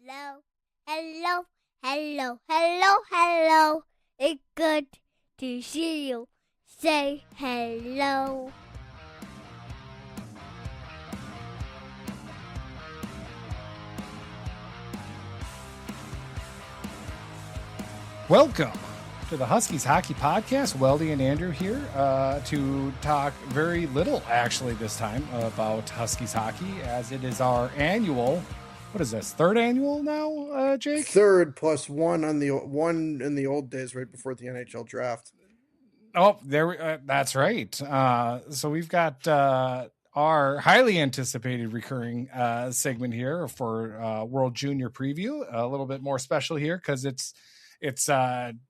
Hello, hello, hello, hello, hello. It's good to see you. Say hello. Welcome to the Huskies Hockey Podcast. Weldie and Andrew here to talk very little, actually, this time about Huskies hockey, as it is our annual. What is this? Third annual now, Jake? Third plus one in the old days, right before the NHL draft. Oh, there. That's right. So we've got our highly anticipated recurring segment here for World Junior Preview. A little bit more special here because it's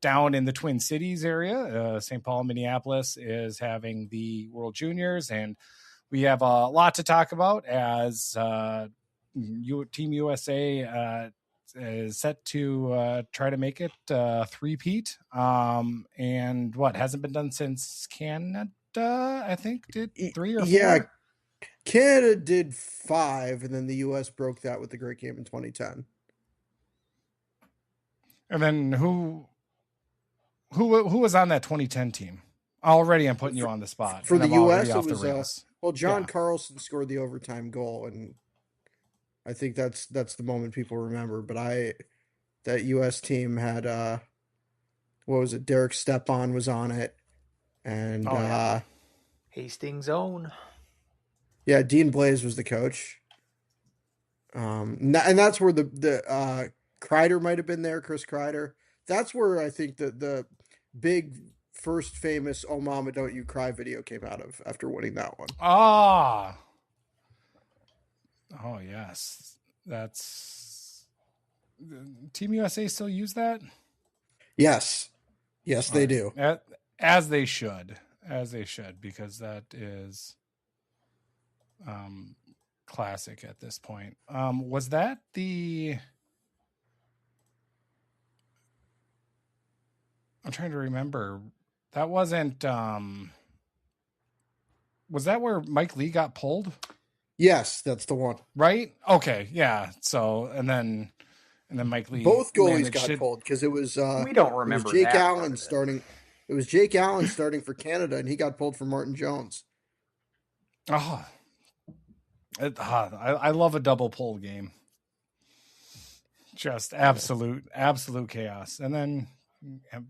down in the Twin Cities area. St. Paul, Minneapolis is having the World Juniors, and we have a lot to talk about as Team USA is set to try to make it three-peat. And what hasn't been done since Canada, I think, did 3 or 4. Yeah, Canada did 5, and then the US broke that with the Great Game in 2010. And then who was on that 2010 team? Already, I'm putting you on the spot. For the US, it was John Yeah. Carlson scored the overtime goal, and I think that's the moment people remember. But that US team had what was it? Derek Stepan was on it, and Hastings' own. Yeah, Dean Blaze was the coach. And that's where the Kreider might have been there, Chris Kreider. That's where I think the big first famous "Oh Mama Don't You Cry" video came out of after winning that one. Oh yes, that's Team USA still use that. Yes, they do. As they should, because that is classic at this point. Was that the? I'm trying to remember. That wasn't. Was that where Mike Lee got pulled? Yes, that's the one. Right? Okay, yeah. So and then Mike Lee. Both goalies got pulled because it was. We don't remember. It was Jake Allen starting. It was Jake Allen starting for Canada, and he got pulled for Martin Jones. Oh, I love a double pull game. Just absolute chaos. And then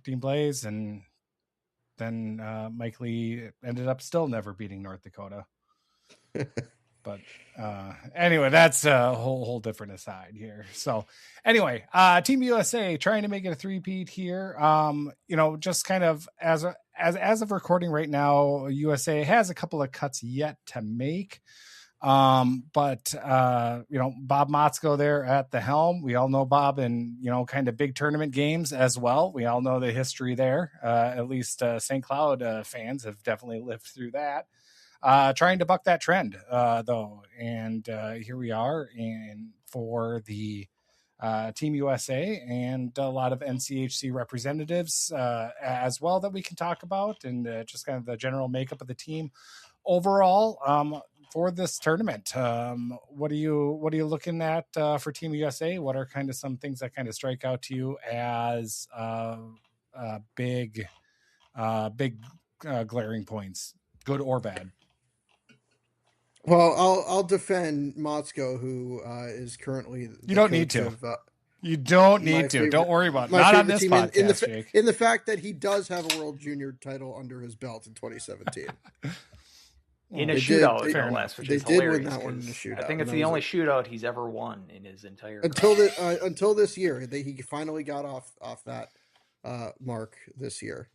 Dean Blaze, and then Mike Lee ended up still never beating North Dakota. But anyway, that's a whole different aside here. So anyway, Team USA trying to make it a three-peat here. Just kind of as of recording right now, USA has a couple of cuts yet to make. But Bob Motzko there at the helm. We all know Bob in, kind of big tournament games as well. We all know the history there. At least St. Cloud fans have definitely lived through that. Trying to buck that trend, though. And here we are for the Team USA and a lot of NCHC representatives as well that we can talk about, and just kind of the general makeup of the team overall. For this tournament, what are you looking at for Team USA? What are kind of some things that kind of strike out to you as big glaring points, good or bad? Well, I'll defend Motzko, who is currently. You don't need to. You don't need to. Don't worry about it. Not on this podcast, Jake. In the fact that he does have a World Junior title under his belt in 2017. In a shootout, which is hilarious. They did win that one in the shootout. I think it's the only shootout he's ever won in his entire until this year. He finally got off that mark this year.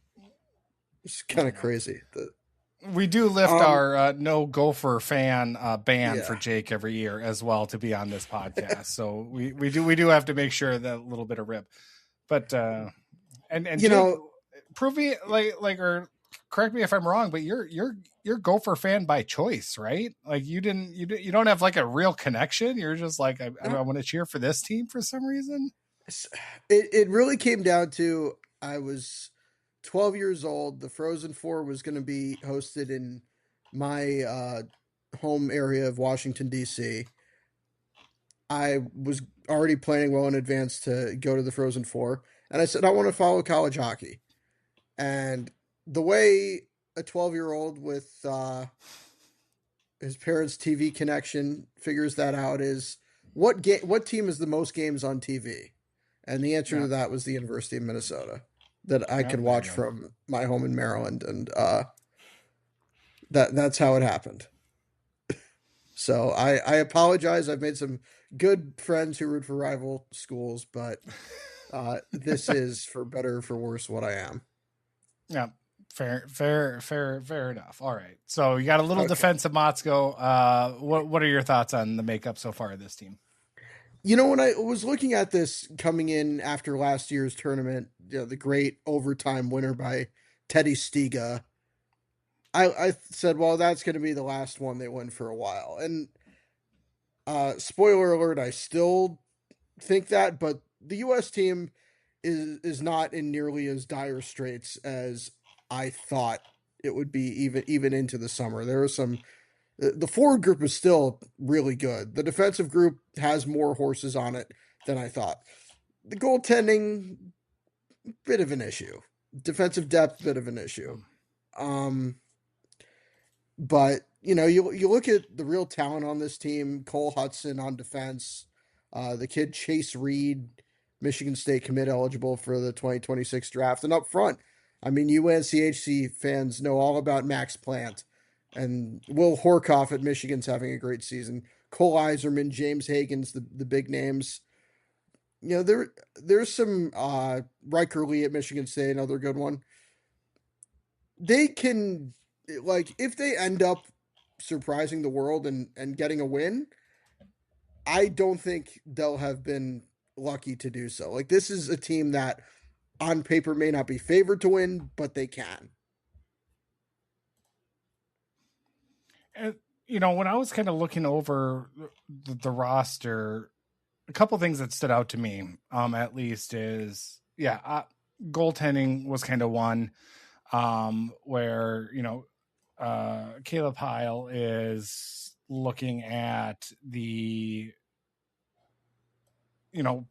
It's kind of crazy. We do lift our no Gopher fan ban for Jake every year as well to be on this podcast. So we do have to make sure that a little bit of rip. But and Jake, prove me or correct me if I'm wrong, but you're Gopher fan by choice, right? Like you don't have like a real connection. You're just like I want to cheer for this team for some reason. It really came down to I was 12 years old. The Frozen Four was going to be hosted in my home area of Washington, D.C. I was already planning well in advance to go to the Frozen Four. And I said, I want to follow college hockey. And the way a 12-year-old with his parents' TV connection figures that out is what team is the most games on TV? And the answer to that was the University of Minnesota that I could watch from my home in Maryland. And that's how it happened. So I apologize. I've made some good friends who root for rival schools, but this is, for better or for worse, what I am. Yeah, fair enough. All right. So you got a little defense of Motzko. What are your thoughts on the makeup so far of this team? You know, when I was looking at this coming in after last year's tournament, the great overtime winner by Teddy Stiga, I said, well, that's going to be the last one they win for a while. And spoiler alert, I still think that, but the U.S. team is not in nearly as dire straits as I thought it would be even into the summer. There was the forward group is still really good. The defensive group has more horses on it than I thought. The goaltending, bit of an issue. Defensive depth, bit of an issue. But, you look at the real talent on this team. Cole Hudson on defense. The kid Chase Reed, Michigan State commit eligible for the 2026 draft. And up front, I mean, UNCHC fans know all about Max Plant. And Will Horkoff at Michigan's having a great season. Cole Iserman, James Hagen's the big names. There's some Riker Lee at Michigan State, another good one. They can, if they end up surprising the world and getting a win, I don't think they'll have been lucky to do so. This is a team that on paper may not be favored to win, but they can. When I was kind of looking over the roster, a couple things that stood out to me, at least, is goaltending was kind of one, where Caleb Heil is looking at the,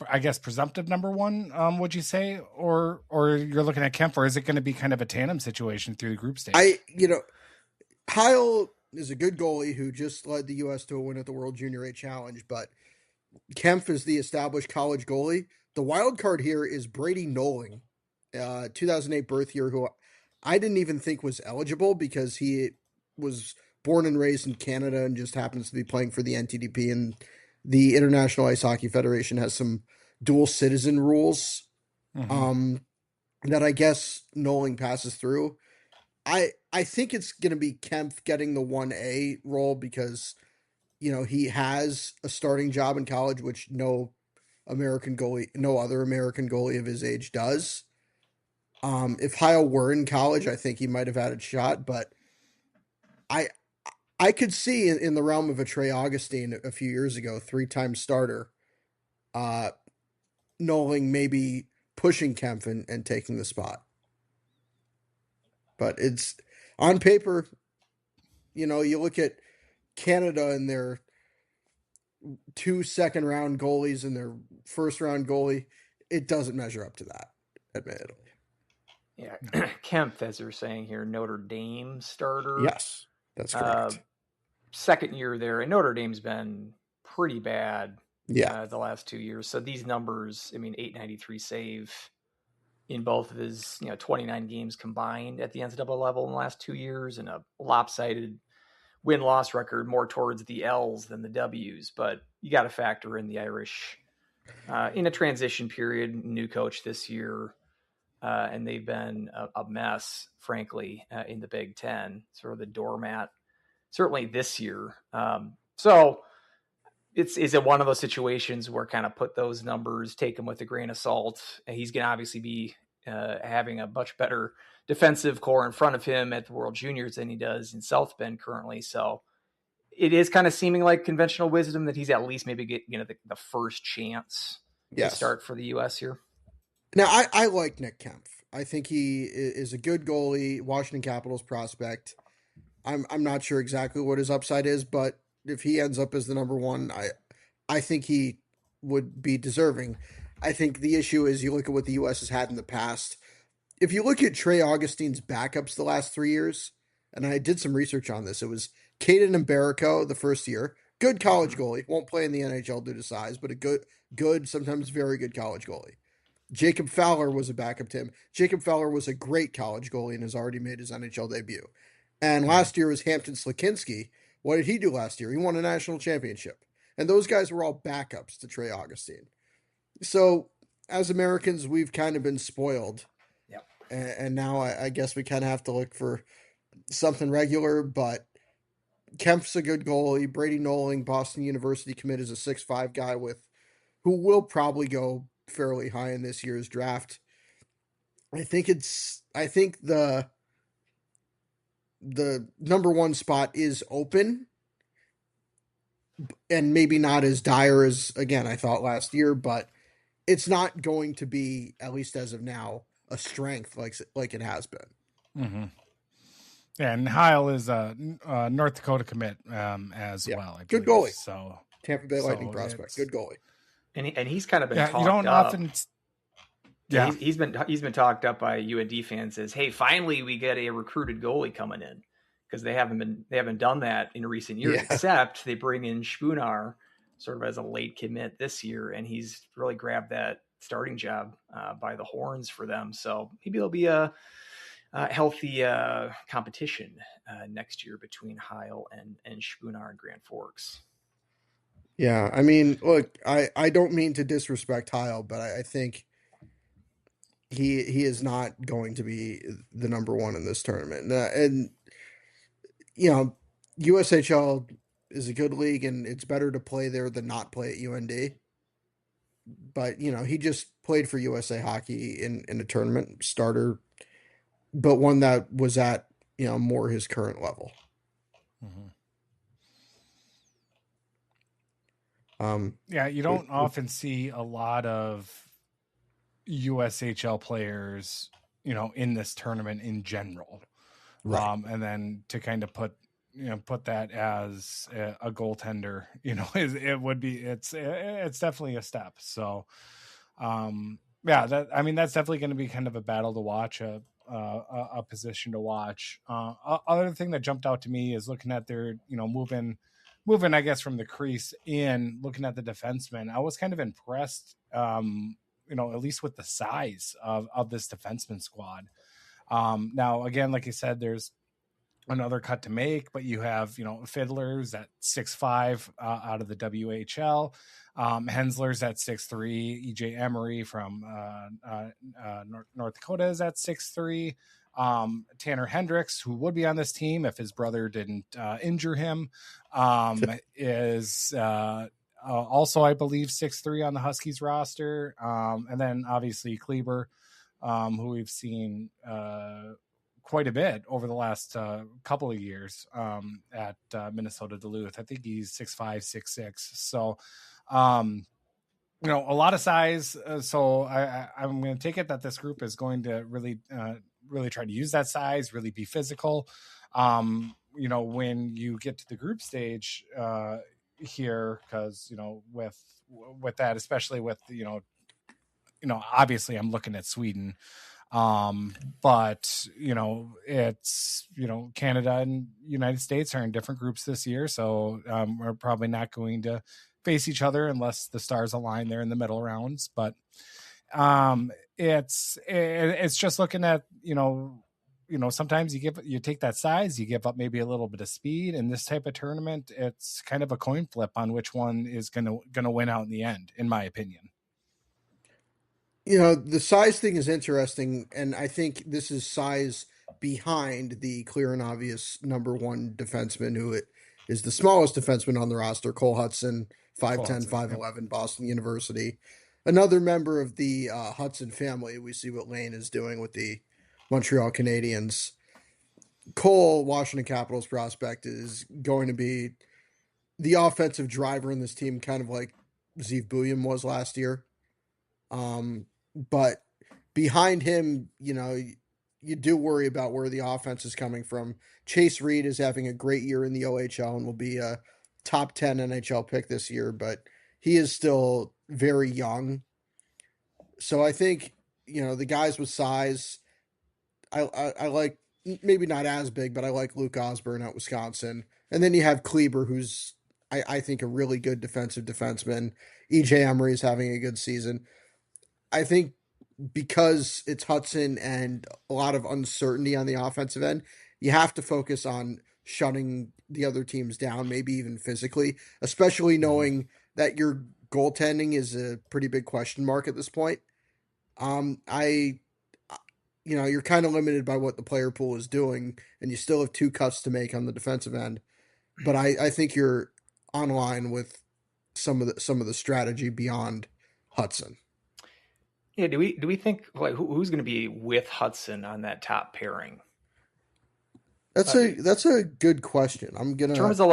I guess presumptive number one. Would you say, or you're looking at Kemp, or is it going to be kind of a tandem situation through the group stage? Heil is a good goalie who just led the U.S. to a win at the World Junior A Challenge, but Kempf is the established college goalie. The wild card here is Brady Noling, 2008 birth year, who I didn't even think was eligible because he was born and raised in Canada and just happens to be playing for the NTDP, and the International Ice Hockey Federation has some dual citizen rules that I guess Noling passes through. I think it's going to be Kempf getting the 1A role because, he has a starting job in college, which no other American goalie of his age does. If Heil were in college, I think he might have had a shot, but I could see in the realm of a Trey Augustine a few years ago, 3-time starter, Noling maybe pushing Kempf and taking the spot. But it's on paper, you look at Canada and their 2 second-round goalies and their first-round goalie, it doesn't measure up to that, admittedly. Yeah, Kempf, as they're saying here, Notre Dame starter. Yes, that's correct. Second year there, and Notre Dame's been pretty bad the last 2 years. So these numbers, .893 save in both of his 29 games combined at the NCAA level in the last 2 years, and a lopsided win-loss record more towards the L's than the W's. But you got to factor in the Irish in a transition period, new coach this year, and they've been a mess, frankly, in the Big Ten, sort of the doormat, certainly this year. So is it one of those situations where kind of put those numbers, take them with a grain of salt? And he's going to obviously be having a much better defensive core in front of him at the World Juniors than he does in South Bend currently. So it is kind of seeming like conventional wisdom that he's at least maybe get the first chance to start for the U.S. here. Now, I like Nick Kempf. I think he is a good goalie, Washington Capitals prospect. I'm not sure exactly what his upside is, but if he ends up as the number one, I think he would be deserving. I think the issue is you look at what the U.S. has had in the past. If you look at Trey Augustine's backups the last 3 years, and I did some research on this, it was Caden and Barrico the first year. Good college goalie. Won't play in the NHL due to size, but a good, sometimes very good college goalie. Jacob Fowler was a backup to him. Jacob Fowler was a great college goalie and has already made his NHL debut. And last year was Hampton Slakinski. What did he do last year? He won a national championship. And those guys were all backups to Trey Augustine. So as Americans, we've kind of been spoiled. Yep. And now I guess we kind of have to look for something regular, but Kemp's a good goalie. Brady Noling, Boston University commit, is a 6'5" guy who will probably go fairly high in this year's draft. I think the number one spot is open, and maybe not as dire as, again, I thought last year, but it's not going to be, at least as of now, a strength like it has been. Mm-hmm. And Heil is a North Dakota commit as well. I good believe. Goalie. So Tampa Bay Lightning prospect. Good goalie. And he's kind of been talked you don't up. often. Yeah, he's been talked up by UND fans as, hey, finally we get a recruited goalie coming in, because they haven't done that in recent years. Except they bring in Spunar sort of as a late commit this year, and he's really grabbed that starting job by the horns for them. So maybe there'll be a healthy competition next year between Heil and Spunar and Grand Forks. Yeah, I mean, look, I don't mean to disrespect Heil, but I think he is not going to be the number one in this tournament. And you know, USHL is a good league, and it's better to play there than not play at UND. But you know, he just played for USA Hockey in a tournament starter, but one that was at, you know, more his current level. Mm-hmm. Yeah, you don't often see a lot of USHL players, you know, in this tournament in general. Right. And then to kind of put that as a goaltender, you know, it's definitely a step. So, that's definitely going to be kind of a battle to watch, a position to watch. Other thing that jumped out to me is looking at their, you know, moving, I guess, from the crease in, looking at the defensemen. I was kind of impressed, you know, at least with the size of this defenseman squad. Now, again, like you said, there's another cut to make, but you have, you know, Fiddlers at 6'5" out of the WHL. Hensler's at 6'3". EJ Emery from North Dakota is at 6'3". Tanner Hendricks, who would be on this team if his brother didn't injure him, is also, I believe, 6'3" on the Huskies roster. And then obviously Kleber, who we've seen quite a bit over the last couple of years at Minnesota Duluth. I think he's 6'5", 6'6". So, you know, a lot of size. So I'm going to take it that this group is going to really try to use that size, really be physical. You know, when you get to the group stage here, because, you know, with that, especially with, you know, obviously I'm looking at Sweden. But, you know, it's, you know, Canada and United States are in different groups this year. So we're probably not going to face each other unless the stars align there in the middle rounds. But it's just looking at, you know, sometimes you take that size, you give up maybe a little bit of speed. In this type of tournament, it's kind of a coin flip on which one is going to win out in the end, in my opinion. You know, the size thing is interesting, and I think this is size behind the clear and obvious number one defenseman, who is the smallest defenseman on the roster, Cole Hudson, 5'10", 5'11", Boston University. Another member of the Hudson family. We see what Lane is doing with the Montreal Canadiens. Cole, Washington Capitals prospect, is going to be the offensive driver in this team, kind of like Zeev Buium was last year. But behind him, you know, you do worry about where the offense is coming from. Chase Reed is having a great year in the OHL and will be a top 10 NHL pick this year, but he is still very young. So I think, the guys with size, I like, maybe not as big, but I like Luke Osborne at Wisconsin. And then you have Kleber, who's, I think, a really good defensive defenseman. EJ Emery is having a good season. I think because it's Hudson and a lot of uncertainty on the offensive end, you have to focus on shutting the other teams down, maybe even physically, especially knowing that your goaltending is a pretty big question mark at this point. You're kind of limited by what the player pool is doing, and you still have 2 cuts to make on the defensive end. But I think you're on line with some of the strategy beyond Hudson. Yeah, do we think who's going to be with Hudson on that top pairing? That's a good question. I'm gonna in terms of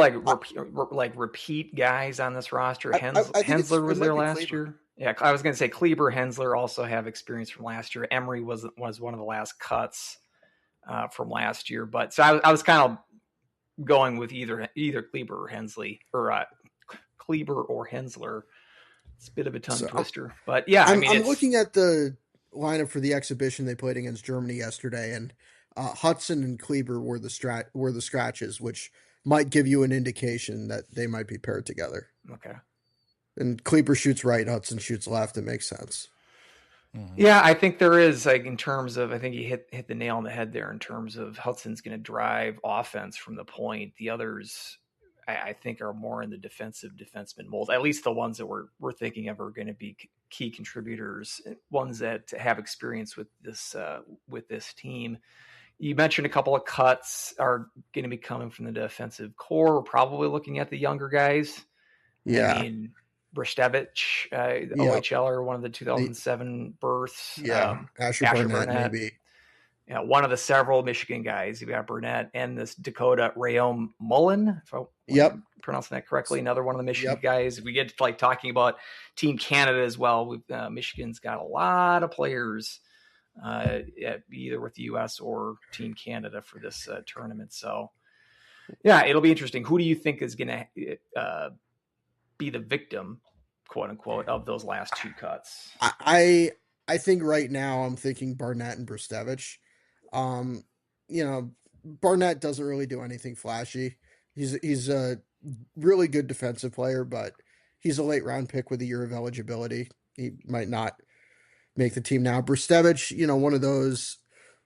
repeat guys on this roster. Hensler was there last year. Yeah, I was going to say Kleber, Hensler also have experience from last year. Emery was one of the last cuts from last year, but so I was kind of going with either Kleber or Hensley or Kleber or Hensler. It's a bit of a tongue twister, but yeah, I'm looking at the lineup for the exhibition they played against Germany yesterday, and Hudson and Kleber were the scratches, which might give you an indication that they might be paired together. Okay. And Kleber shoots right, Hudson shoots left. It makes sense. Mm-hmm. Yeah, I think there is, in terms of, I think you hit the nail on the head there in terms of Hudson's going to drive offense from the point. The others, I think, are more in the defenseman mold. At least the ones that we're thinking of are going to be key contributors, ones that have experience with this team. You mentioned a couple of cuts are going to be coming from the defensive core. We're probably looking at the younger guys. Yeah. I mean, Brestevich, OHLer, one of the 2007 births. Yeah, Asher Burnett, maybe. Yeah, one of the several Michigan guys. You've got Burnett and this Dakota Rayom Mullen, if I'm pronouncing that correctly. Another one of the Michigan guys. We get to talking about Team Canada as well. Michigan's got a lot of players either with the U.S. or Team Canada for this tournament. So, yeah, it'll be interesting. Who do you think is going to be the victim, quote unquote, of those last 2 cuts? I think right now I'm thinking Barnett and Brestevich. Barnett doesn't really do anything flashy. He's a really good defensive player, but he's a late round pick with a year of eligibility. He might not make the team now. Brestevich, one of those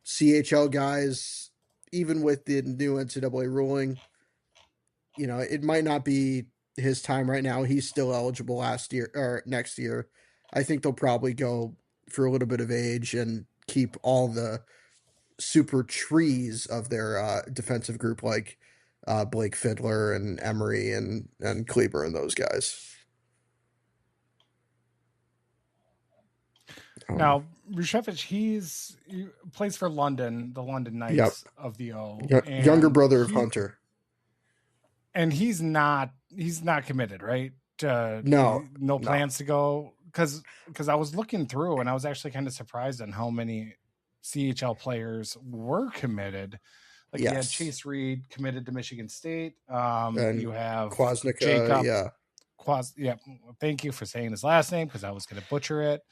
CHL guys, even with the new NCAA ruling, it might not be his time right now. He's still eligible next year. I think they'll probably go for a little bit of age and keep all the super trees of their defensive group, like Blake Fiddler and Emery and Kleber and those guys. Now, Brustevich, he plays for London, the London Knights of the O. Younger brother of Hunter. And he's not committed, right? No plans to go. Because I was looking through and I was actually kind of surprised on how many CHL players were committed. Like you had Chase Reed committed to Michigan State. You have Kwasnica, Jacob. Thank you for saying his last name because I was going to butcher it.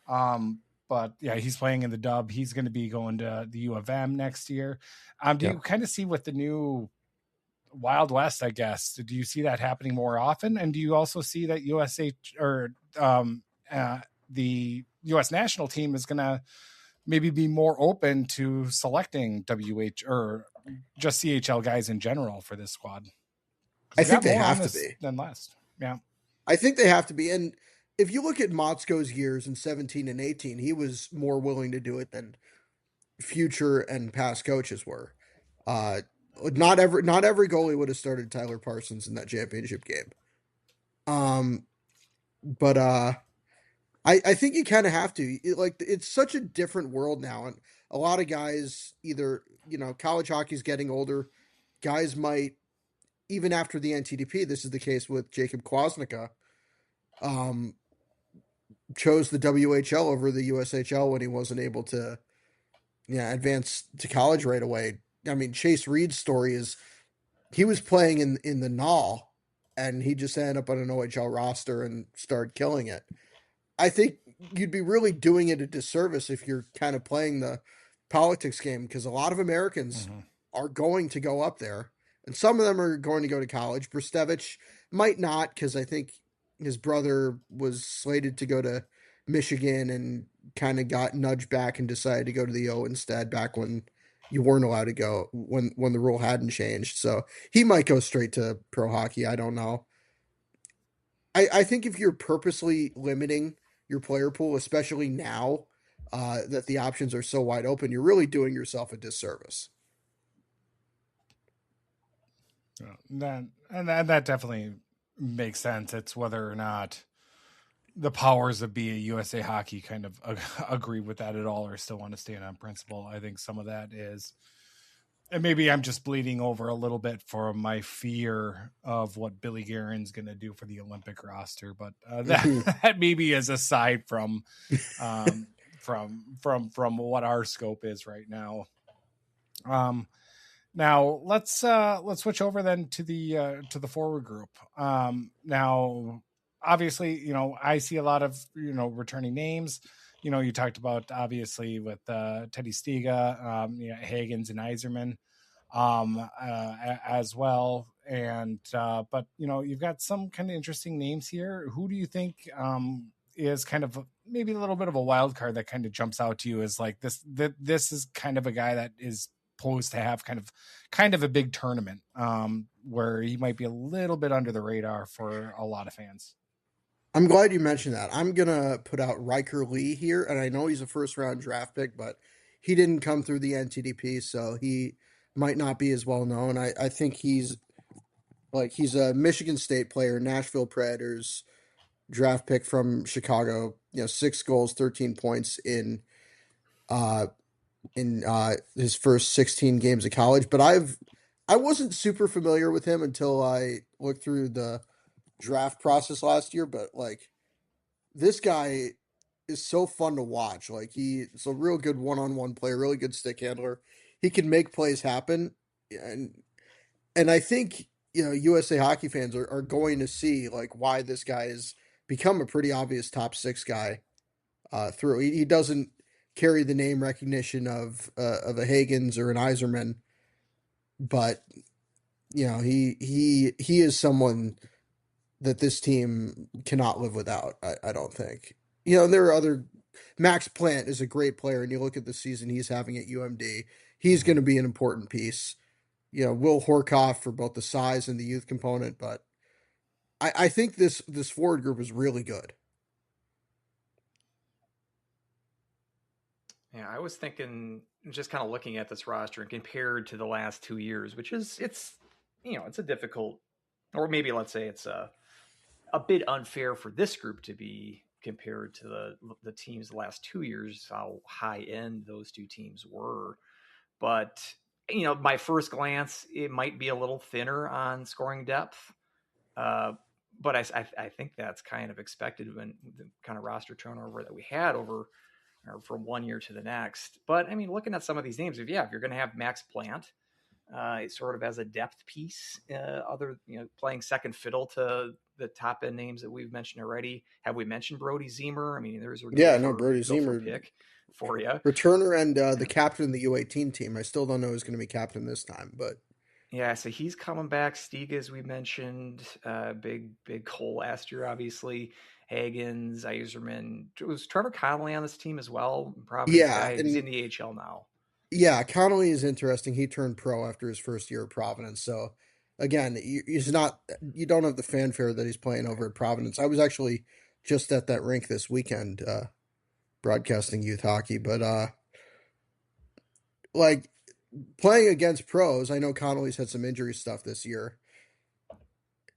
But yeah, he's playing in the dub. He's going to be going to the U of M next year. Do you kind of see with the new Wild West, I guess, do you see that happening more often? And do you also see that the U.S. national team is going to maybe be more open to selecting WH or just CHL guys in general for this squad? I think they have to be than last. Yeah, I think they have to be. And if you look at Motzko's years in 17 and 18, he was more willing to do it than future and past coaches were. Not every goalie would have started Tyler Parsons in that championship game. But I think you kind of have to. It's such a different world now, and a lot of guys either college hockey's getting older. Guys might, even after the NTDP, this is the case with Jacob Kwasnica, chose the WHL over the USHL when he wasn't able to advance to college right away. I mean, Chase Reed's story is he was playing in the NAL and he just ended up on an OHL roster and started killing it. I think you'd be really doing it a disservice if you're kind of playing the politics game, because a lot of Americans are going to go up there, and some of them are going to go to college. Bristevich might not, because I think his brother was slated to go to Michigan and kind of got nudged back and decided to go to the O instead back when you weren't allowed to go, when the rule hadn't changed. So he might go straight to pro hockey. I don't know. I think if you're purposely limiting your player pool, especially now that the options are so wide open, you're really doing yourself a disservice. That definitely makes sense. It's whether or not the powers of be a USA Hockey kind of agree with that at all, or still want to stand on principle. I think some of that is, and maybe I'm just bleeding over a little bit for my fear of what Billy Guerin's going to do for the Olympic roster, but that maybe is aside from what our scope is right now. Now let's switch over then to the forward group. Now, obviously, I see a lot of, returning names. You talked about, obviously, with Teddy Stiga, Hagens and Yzerman as well. And but you've got some kind of interesting names here. Who do you think is kind of maybe a little bit of a wild card that kind of jumps out to you as like this is kind of a guy that is posed to have kind of a big tournament where he might be a little bit under the radar for a lot of fans? I'm glad you mentioned that. I'm going to put out Riker Lee here, and I know he's a first-round draft pick, but he didn't come through the NTDP, so he might not be as well known. I think he's a Michigan State player, Nashville Predators draft pick from Chicago, 6 goals, 13 points in his first 16 games of college. But I wasn't super familiar with him until I looked through the draft process last year, but this guy is so fun to watch. He's a real good one-on-one player, really good stick handler. He can make plays happen, and I think USA Hockey fans are going to see why this guy has become a pretty obvious top 6 guy through. He doesn't carry the name recognition of a Hagens or an Yzerman, but he is someone that this team cannot live without. I don't think. There are other. Max Plant is a great player, and you look at the season he's having at UMD. He's going to be an important piece. Will Horkoff for both the size and the youth component, but I think this forward group is really good. Yeah, I was thinking, just kind of looking at this roster and compared to the last 2 years, which is it's a difficult, or maybe let's say it's a bit unfair for this group to be compared to the teams the last 2 years, how high end those two teams were. But, my first glance, it might be a little thinner on scoring depth. But I think that's kind of expected when the kind of roster turnover that we had from 1 year to the next. But I mean, looking at some of these names, if you're going to have Max Plant, sort of as a depth piece, playing second fiddle to the top end names that we've mentioned already. Have we mentioned Brody Zemer? I mean, Brody Zemer pick for you, returner and the captain of the U18 team. I still don't know who's going to be captain this time, but yeah, so he's coming back. Stiga, as we mentioned, big goal last year, obviously. Hagens, Yzerman. Was Trevor Connolly on this team as well? Probably. Yeah, he's in the AHL now. Yeah, Connolly is interesting. He turned pro after his first year at Providence. So, again, you don't have the fanfare that he's playing over at Providence. I was actually just at that rink this weekend broadcasting youth hockey. But, playing against pros, I know Connolly's had some injury stuff this year.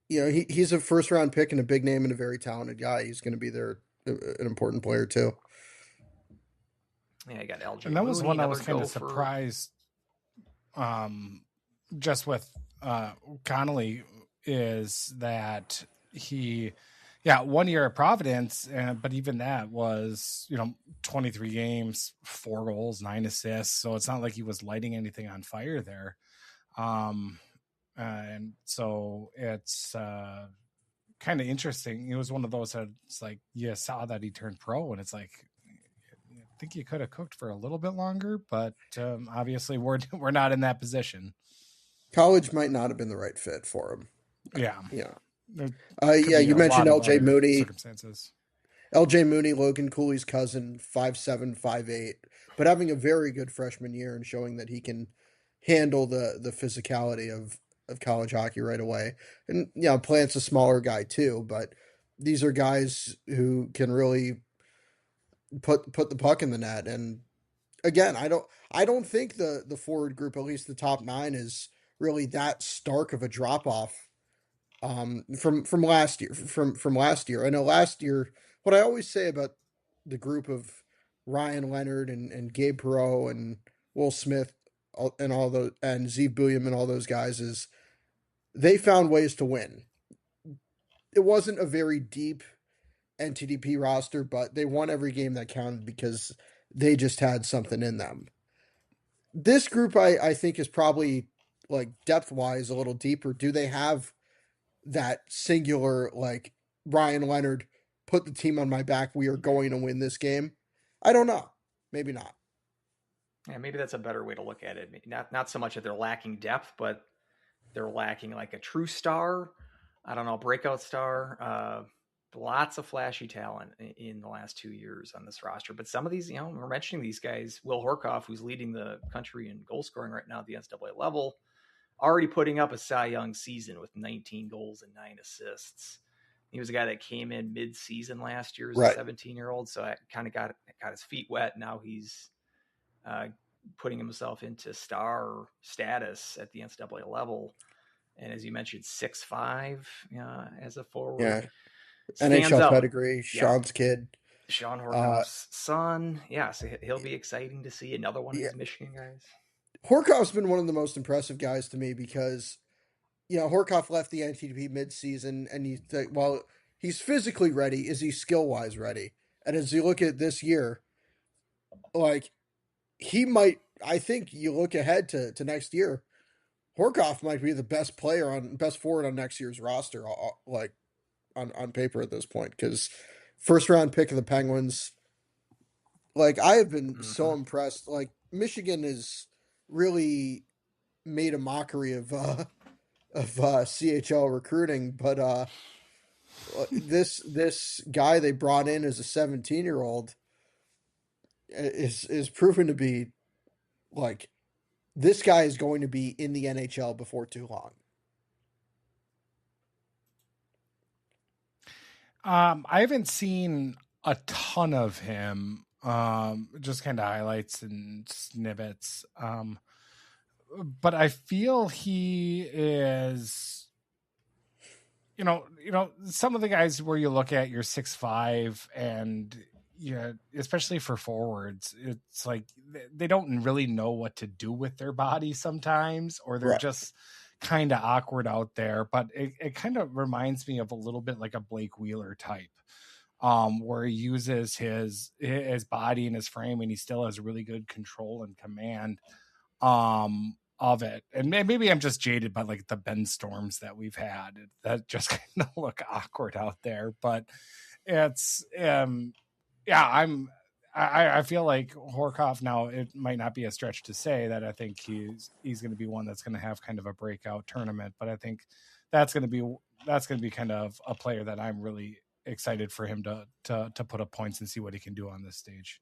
He's a first-round pick and a big name and a very talented guy. He's going to be an important player, too. Yeah, I got LJ. And that was one I was kind of surprised just with Connolly is that he 1 year at Providence, but even that was 23 games, 4 goals, 9 assists, so it's not like he was lighting anything on fire there. and so it's kind of interesting. It was one of those that it's like you saw that he turned pro, and it's like I think you could have cooked for a little bit longer, but obviously we're not in that position. College might not have been the right fit for him. Yeah. You mentioned LJ Mooney. Circumstances. LJ Mooney, Logan Cooley's cousin, 5'7", 5'8", but having a very good freshman year and showing that he can handle the physicality of college hockey right away. And, Plant's a smaller guy too, but these are guys who can really put the puck in the net. And again, I don't think the forward group, at least the top 9, is really that stark of a drop off from last year. From last year, I know last year. What I always say about the group of Ryan Leonard and Gabe Perreault and Will Smith and all those and Zeev Buium and all those guys is they found ways to win. It wasn't a very deep NTDP roster, but they won every game that counted because they just had something in them. This group, I think, is probably like depth-wise a little deeper. Do they have that singular, like, Ryan Leonard, put the team on my back, we are going to win this game? I don't know. Maybe not. Yeah, maybe that's a better way to look at it. Not so much that they're lacking depth, but they're lacking like a true star. I don't know, breakout star. Lots of flashy talent in the last 2 years on this roster. But some of these, we're mentioning these guys. Will Horkoff, who's leading the country in goal scoring right now at the NCAA level, already putting up a Cy Young season with 19 goals and 9 assists. He was a guy that came in mid-season last year as a 17-year-old, so I kind of got his feet wet. Now he's putting himself into star status at the NCAA level. And as you mentioned, 6'5" as a forward. Yeah. NHL pedigree, Sean's kid. Sean Horkoff's son. Yeah, so he'll be exciting to see another one of these Michigan guys. Horkoff's been one of the most impressive guys to me because, Horkoff left the NTDP mid-season, and he's physically ready. Is he skill-wise ready? And as you look at this year, like, I think you look ahead to next year, Horkoff might be the best forward on next year's roster, like, on paper at this point, because first-round pick of the Penguins, like, I have been so impressed. Like, Michigan is really made a mockery of CHL recruiting, but this guy they brought in as a 17-year-old is proven to be like, this guy is going to be in the NHL before too long. I haven't seen a ton of him, just kind of highlights and snippets. But I feel he is, some of the guys where you look at your 6'5" and especially for forwards, it's like they don't really know what to do with their body sometimes, or they're just kind of awkward out there. But it kind of reminds me of a little bit like a Blake Wheeler type, where he uses his body and his frame, and he still has really good control and command of it. And maybe I'm just jaded by like the Ben Storms that we've had that just kind of look awkward out there. But it's I feel like Horkoff now, it might not be a stretch to say that I think he's going to be one that's going to have kind of a breakout tournament, but I think that's going to be kind of a player that I'm really excited for him to put up points and see what he can do on this stage.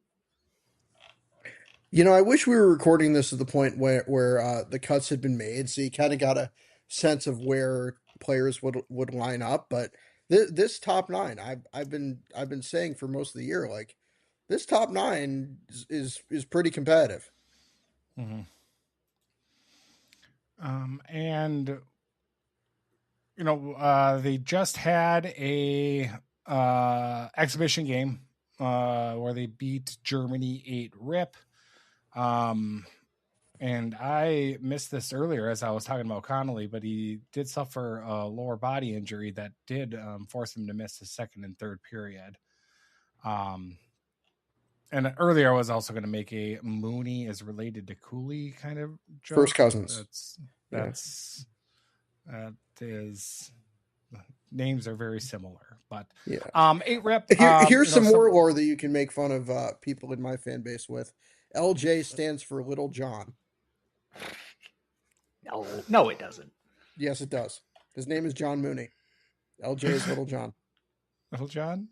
I wish we were recording this at the point where the cuts had been made, so you kind of got a sense of where players would line up. But this top 9, I've been saying for most of the year, like, this top 9 is pretty competitive. Mm-hmm. And they just had a exhibition game where they beat Germany 8-rip. And I missed this earlier as I was talking about Connolly, but he did suffer a lower body injury that did force him to miss the second and third period. And earlier I was also going to make a Mooney is related to Cooley kind of joke. First cousins. That's Names are very similar, but yeah. 8 rip. Here's some more lore that you can make fun of people in my fan base with. LJ stands for Little John. No, it doesn't. Yes, it does. His name is John Mooney. LJ is Little John. Little John?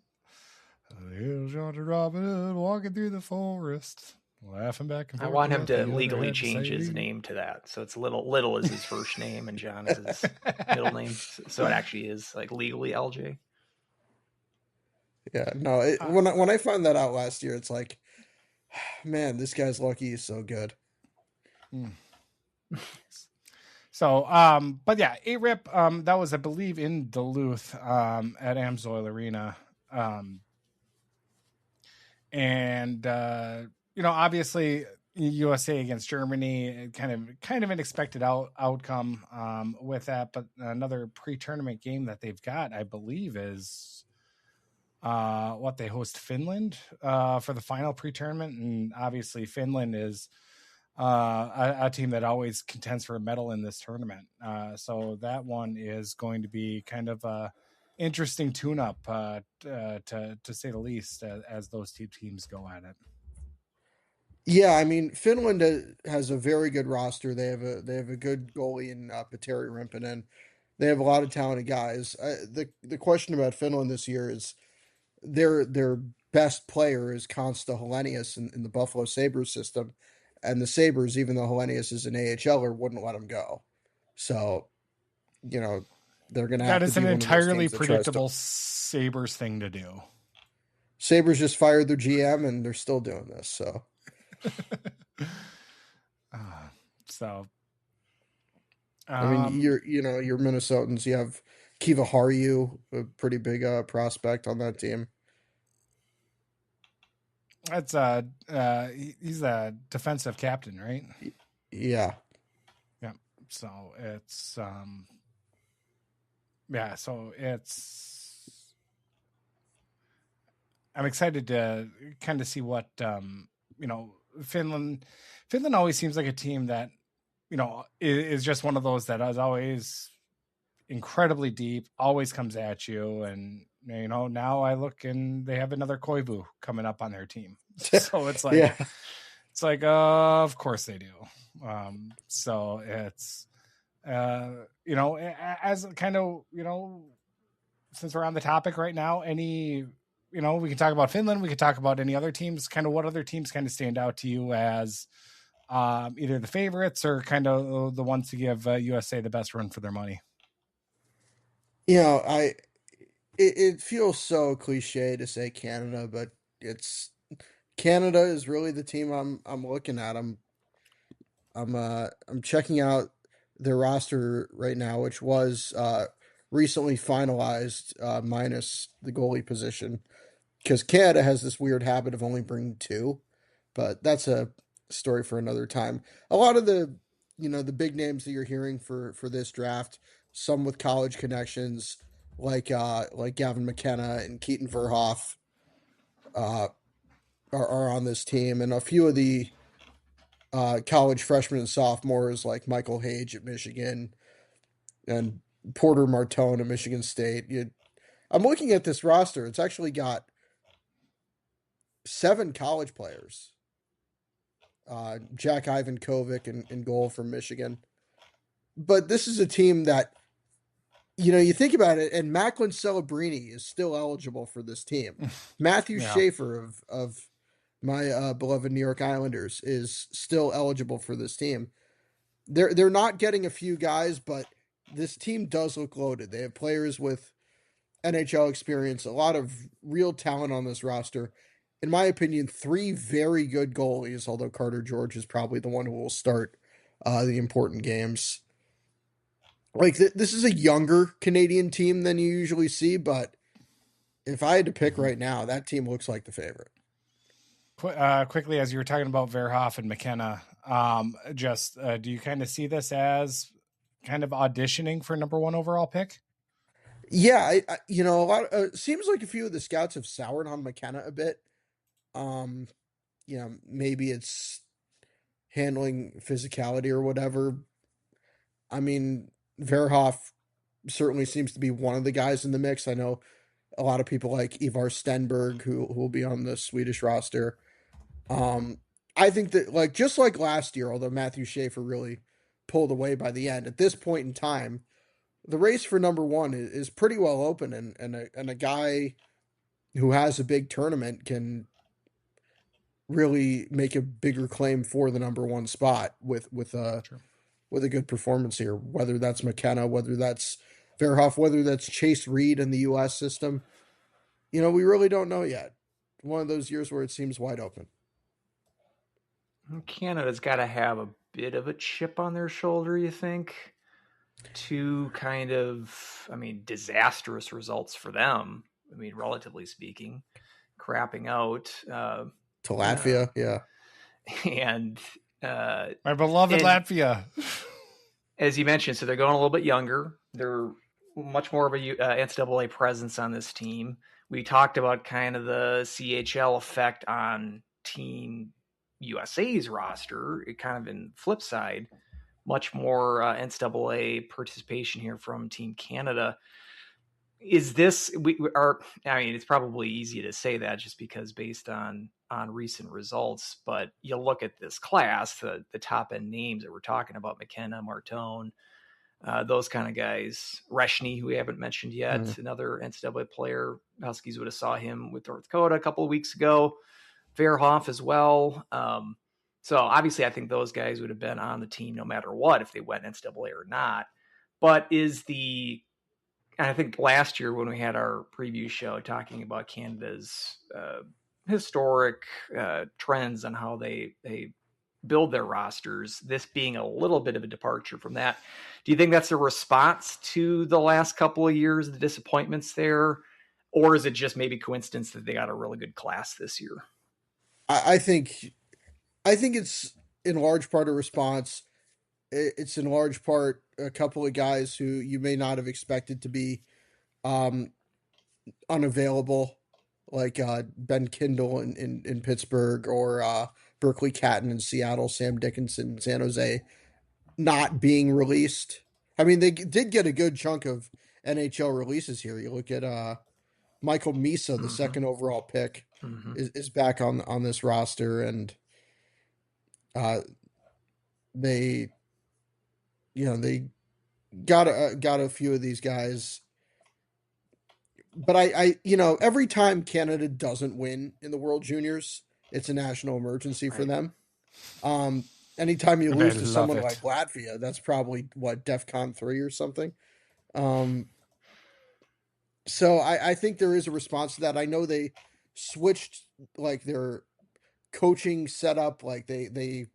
Little John and Robin Hood walking through the forest, laughing back and forth. I want him to legally change his name to that. So it's Little is his first name and John is his middle name. So it actually is like legally LJ. Yeah, no. When I found that out last year, it's like, man, this guy's lucky he's so good. So, but yeah, 8 rip. That was, I believe, in Duluth, at Amsoil Arena, and obviously USA against Germany, kind of an expected outcome with that, but another pre-tournament game that they've got, I believe, is they host Finland for the final pre-tournament, and obviously Finland is a team that always contends for a medal in this tournament. So that one is going to be kind of a interesting tune-up, to say the least, as those two teams go at it. Yeah, I mean, Finland has a very good roster. They have a good goalie in Petteri Rimpinen. They have a lot of talented guys. The question about Finland this year is their best player is Konsta Helenius in the Buffalo Sabres system, and the Sabres, even though Helenius is an AHLer, wouldn't let him go. So, they're going to have to. That is an entirely predictable Sabres thing to do. Sabres just fired their GM, and they're still doing this. So. I mean, you're Minnesotans. You have Kiva Harju, a pretty big prospect on that team. That's he's a defensive captain, right? Yeah. Yeah. So it's I'm excited to kind of see what Finland always seems like a team that is just one of those that is always incredibly deep, always comes at you, and now I look and they have another Koivu coming up on their team, so it's like yeah. It's like of course they do. So it's as kind of since we're on the topic right now, any we can talk about Finland, we can talk about any other teams. Kind of what other teams kind of stand out to you as either the favorites or kind of the ones to give USA the best run for their money? It feels so cliche to say Canada, but Canada is really the team I'm looking at. I'm checking out their roster right now, which was recently finalized minus the goalie position, because Canada has this weird habit of only bringing 2, but that's a story for another time. A lot of the big names that you're hearing for this draft, some with college connections, like Gavin McKenna and Keaton Verhoff, are on this team, and a few of the college freshmen and sophomores like Michael Hage at Michigan and Porter Martone at Michigan State. I'm looking at this roster. It's actually got 7 college players. Jack Ivankovic in goal from Michigan. But this is a team that, you think about it, and Macklin Celebrini is still eligible for this team. Matthew Schaefer of my beloved New York Islanders is still eligible for this team. They're not getting a few guys, but this team does look loaded. They have players with NHL experience, a lot of real talent on this roster. In my opinion, 3 very good goalies, although Carter George is probably the one who will start the important games. Like, this is a younger Canadian team than you usually see, but if I had to pick right now, that team looks like the favorite. Quickly, as you were talking about Verhoff and McKenna, do you kind of see this as kind of auditioning for number 1 overall pick? Yeah, a lot. Seems like a few of the scouts have soured on McKenna a bit. Maybe it's handling physicality or whatever. I mean, Verhoff certainly seems to be one of the guys in the mix. I know a lot of people like Ivar Stenberg, who will be on the Swedish roster. I think that, like, just like last year, although Matthew Schaefer really pulled away by the end, at this point in time, the race for number one is pretty well open, and a guy who has a big tournament can really make a bigger claim for the number one spot with a good performance here. Whether that's McKenna, whether that's Verhoff, whether that's Chase Reed in the U.S. system, we really don't know yet. One of those years where it seems wide open. Canada's got to have a bit of a chip on their shoulder, you think? Two kind of, disastrous results for them. Relatively speaking, crapping out to Latvia, yeah, and my beloved Latvia. As you mentioned, so they're going a little bit younger. They're much more of a NCAA presence on this team. We talked about kind of the CHL effect on Team USA's roster. It kind of in flip side, much more NCAA participation here from Team Canada. Is this it's probably easy to say that just because based on recent results, but you look at this class, the top end names that we're talking about, McKenna, Martone, those kind of guys, Reshny, who we haven't mentioned yet, another NCAA player. Huskies would have saw him with North Dakota a couple of weeks ago. Verhoff as well. So obviously I think those guys would have been on the team no matter what, if they went NCAA or not. But I think last year when we had our preview show talking about Canada's historic trends on how they build their rosters, this being a little bit of a departure from that. Do you think that's a response to the last couple of years, the disappointments there? Or is it just maybe coincidence that they got a really good class this year? I think it's in large part a response. It's in large part a couple of guys who you may not have expected to be unavailable, like Ben Kindle in Pittsburgh, or Berkeley Catton in Seattle, Sam Dickinson in San Jose, not being released. They did get a good chunk of NHL releases here. You look at Michael Misa, the second overall pick, is back on this roster, and they got a few of these guys. But I every time Canada doesn't win in the World Juniors, it's a national emergency for them. Anytime you lose to someone like Latvia, that's probably DEFCON 3 or something. So I think there is a response to that. I know they switched like their coaching setup. Like they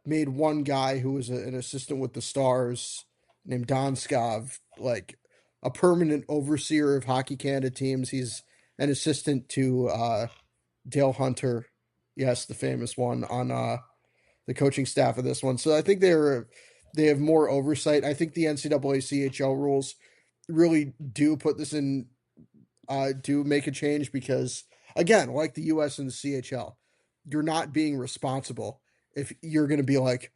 made one guy who was an assistant with the Stars named Donskov, like a permanent overseer of Hockey Canada teams. He's an assistant to Dale Hunter. Yes, the famous one on the coaching staff of this one. So I think they have more oversight. I think the NCAA CHL rules really do put this in, do make a change because, again, like the US and the CHL, you're not being responsible if you're going to be like,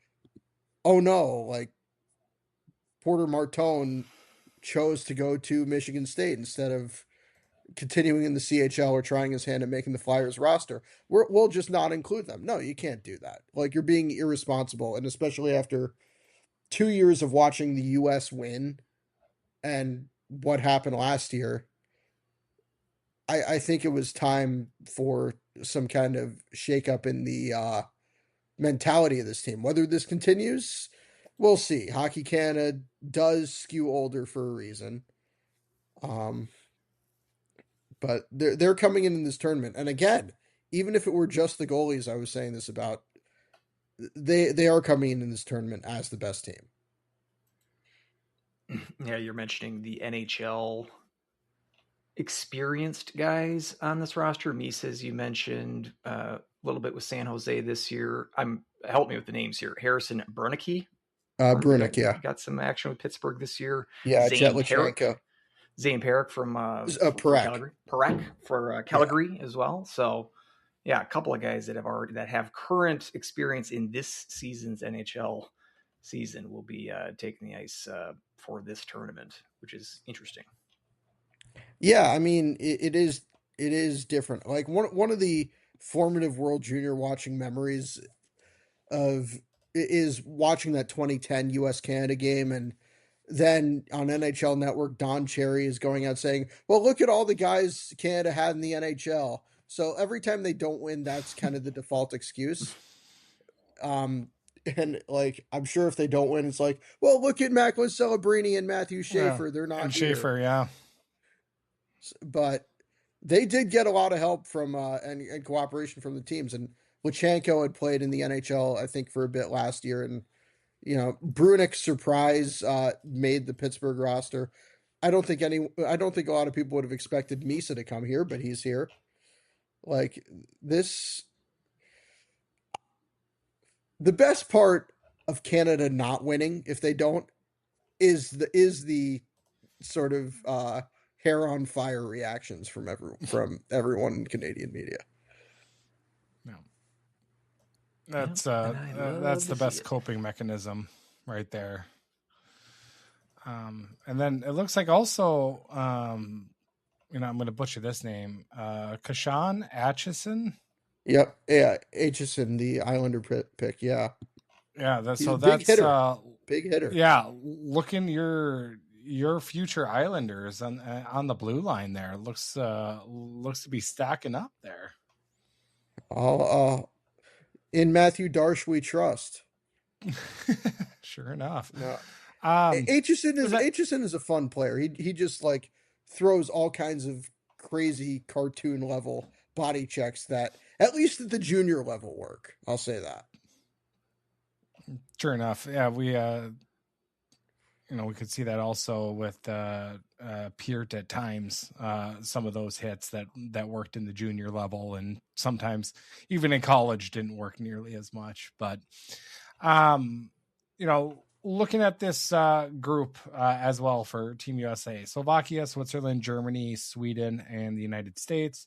oh no, like Porter Martone chose to go to Michigan State instead of continuing in the CHL or trying his hand at making the Flyers roster. We'll just not include them. No, you can't do that. Like, you're being irresponsible, and especially after 2 years of watching the U.S. win and what happened last year, I think it was time for some kind of shakeup in the mentality of this team. Whether this continues, we'll see. Hockey Canada does skew older for a reason. But they're coming in this tournament. And again, even if it were just the goalies I was saying this about, they are coming in this tournament as the best team. Yeah, you're mentioning the NHL experienced guys on this roster. Mises, you mentioned a little bit with San Jose this year. Help me with the names here. Harrison Brunicky. Brunick, yeah. Got some action with Pittsburgh this year. Yeah, Jetlichenko. Zane Perek from Perek. Perek for Calgary as well. So, yeah, a couple of guys that have current experience in this season's NHL season will be taking the ice for this tournament, which is interesting. Yeah, I mean, it is different. Like one of the formative World Junior watching memories of is watching that 2010 US Canada game, and then on NHL Network Don Cherry is going out saying, "Well, look at all the guys Canada had in the NHL." So every time they don't win, that's kind of the default excuse. And like I'm sure if they don't win, it's like, "Well, look at Macklin Celebrini and Matthew Schaefer, they're not and here." Schaefer, yeah. But they did get a lot of help from and cooperation from the teams. And Lachenko had played in the NHL, I think, for a bit last year, and Brunick's surprise made the Pittsburgh roster. I don't think a lot of people would have expected Misa to come here, but he's here. Like this, the best part of Canada not winning, if they don't, is the sort of hair on fire reactions from everyone in Canadian media. No. That's the best coping mechanism right there. And then it looks like also, I'm going to butcher this name, Kashan Atchison. Yep, yeah, Atchison, the Islander pick, yeah. Yeah, that's big hitter. Yeah, looking your future Islanders on the blue line there looks to be stacking up there. In Matthew Darsh we trust. Sure enough. No. Atchison is a fun player. He just like throws all kinds of crazy cartoon level body checks that at least at the junior level work. I'll say that. Sure enough. Yeah, we we could see that also with Peart at times. Some of those hits that worked in the junior level, and sometimes even in college didn't work nearly as much. But looking at this group as well for Team USA: Slovakia, Switzerland, Germany, Sweden, and the United States.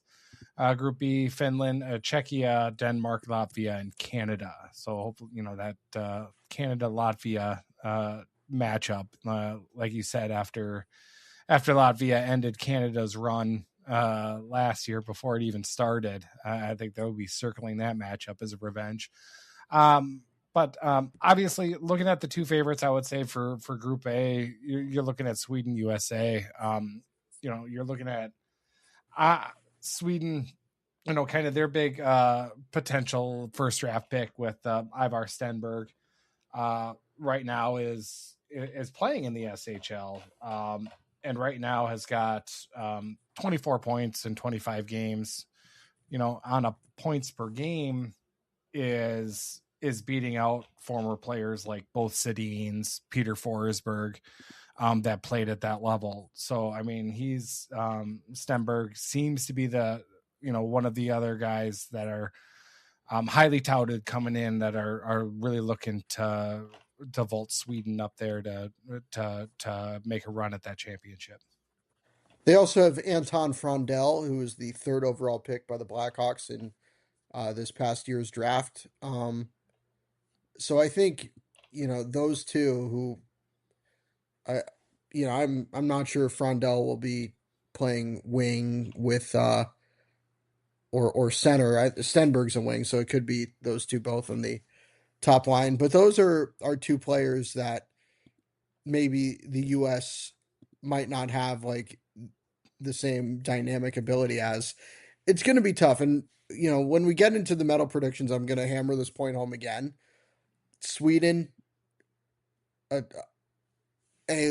Group B: Finland, Czechia, Denmark, Latvia, and Canada. So hopefully, that Canada-Latvia matchup, like you said, after Latvia ended Canada's run last year before it even started, I think they'll be circling that matchup as a revenge. But obviously, looking at the two favorites, I would say for Group A, you're looking at Sweden, USA. You're looking at Sweden, kind of their big potential first draft pick with Ivar Stenberg. Right now is playing in the SHL, and right now has got 24 points in 25 games. On a points per game is beating out former players like both Sedins, Peter Forsberg, that played at that level. So, I mean, he's Stenberg seems to be the, one of the other guys that are highly touted coming in that are really looking to vault Sweden up there to make a run at that championship. They also have Anton Frondell, who was the third overall pick by the Blackhawks in this past year's draft. So I think, those two who I'm not sure if Frondell will be playing wing with or center. Stenberg's a wing, so it could be those two both on the top line. But those are two players that maybe the U.S. might not have like the same dynamic ability as. It's going to be tough. And, when we get into the medal predictions, I'm going to hammer this point home again. Sweden, a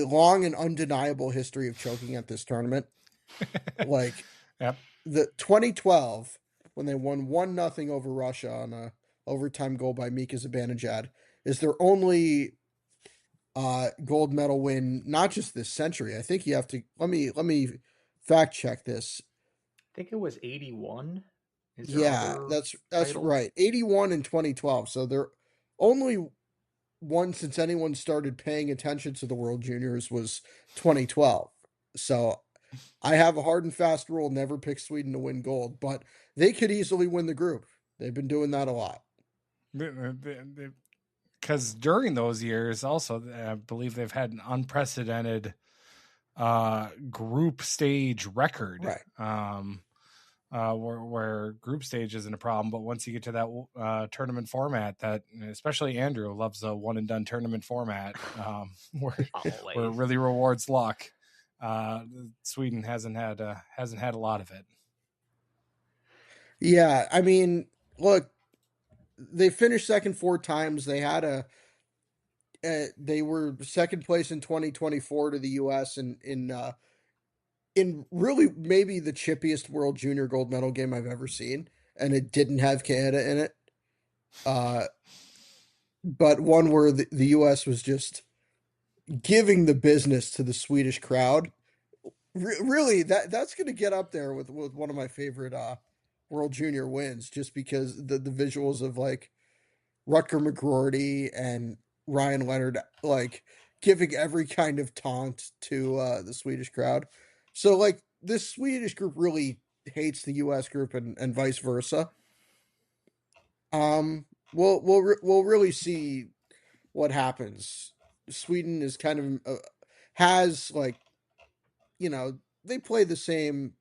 long and undeniable history of choking at this tournament. Like, yep. The 2012, when they won 1-0 over Russia on a overtime goal by Mika Zibanejad, is their only gold medal win, not just this century. I think you have to let me fact check this. I think it was 81. Yeah, that's right. 81 and 2012. So they're only one since anyone started paying attention to the World Juniors was 2012. So I have a hard and fast rule: never pick Sweden to win gold, but they could easily win the group. They've been doing that a lot. Kind because during those years, also, I believe they've had an unprecedented group stage record. Right. Where group stage isn't a problem, but once you get to that tournament format, that especially Andrew loves a one and done tournament format, where it really rewards luck. Sweden hasn't had a lot of it. Yeah, I mean, look, they finished second 4 times. They had they were second place in 2024 to the U.S. in really maybe the chippiest World Junior gold medal game I've ever seen, and it didn't have Canada in it. But one where the U.S. was just giving the business to the Swedish crowd. Really, that's going to get up there with one of my favorite World Junior wins, just because the visuals of like Rutger McGroarty and Ryan Leonard like giving every kind of taunt to the Swedish crowd. So like this Swedish group really hates the U.S. group and vice versa. We'll really see what happens. Sweden is kind of has like, you know, they play the same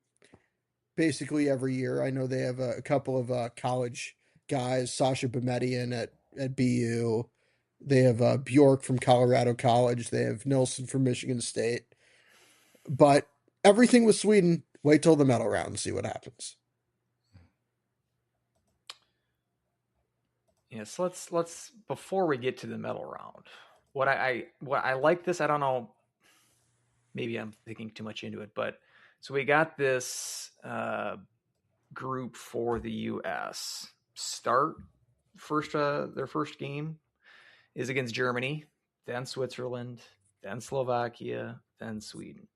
basically every year. I know they have a couple of college guys, Sasha Boumediene at BU. They have Bjork from Colorado College. They have Nilsson from Michigan State. But everything with Sweden, wait till the medal round and see what happens. Yes, let's before we get to the medal round. What I like this, I don't know, maybe I'm thinking too much into it, but so we got this group for the US. Their first game is against Germany, then Switzerland, then Slovakia, then Sweden.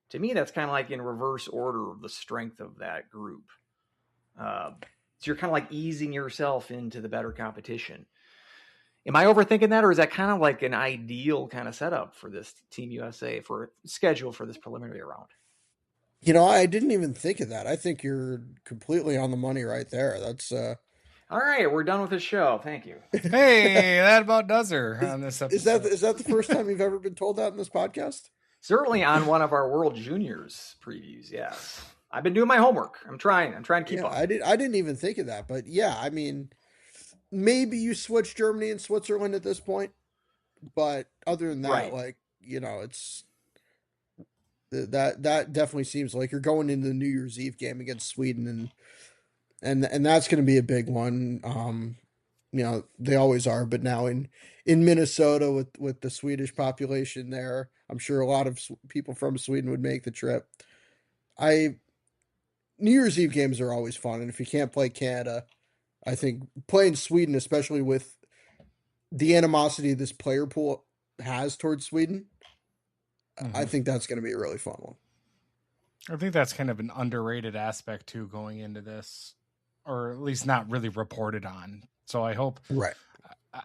To me, that's kind of like in reverse order of the strength of that group. So you're kind of like easing yourself into the better competition. Am I overthinking that, or is that kind of like an ideal kind of setup for this Team USA for schedule for this preliminary round? You know, I didn't even think of that. I think you're completely on the money right there. That's all right. We're done with this show. Thank you. Hey, that about does her on this episode. Is that the first time you've ever been told that in this podcast? Certainly on one of our World Juniors previews. Yes, I've been doing my homework. I'm trying to keep up. I didn't even think of that, but yeah, I mean, maybe you switch Germany and Switzerland at this point, but other than that, right. like, you know, it's that definitely seems like you're going into the New Year's Eve game against Sweden, and that's going to be a big one. You know, they always are, but now in Minnesota with the Swedish population there, I'm sure a lot of people from Sweden would make the trip. New Year's Eve games are always fun, and if you can't play Canada, I think playing Sweden, especially with the animosity this player pool has towards Sweden, I think that's going to be a really fun one. I think that's kind of an underrated aspect too going into this, or at least not really reported on. So I hope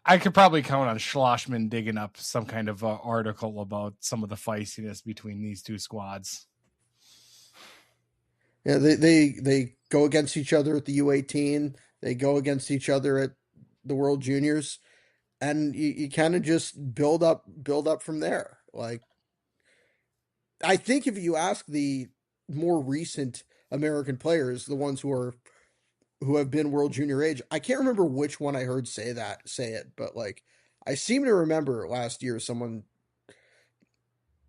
I could probably count on Schlossman digging up some kind of article about some of the feistiness between these two squads. Yeah, they go against each other at the U18. They go against each other at the World Juniors, and you kind of just build up from there. Like, I think if you ask the more recent American players, the ones who have been World Junior age, I can't remember which one I heard say it, but like I seem to remember last year someone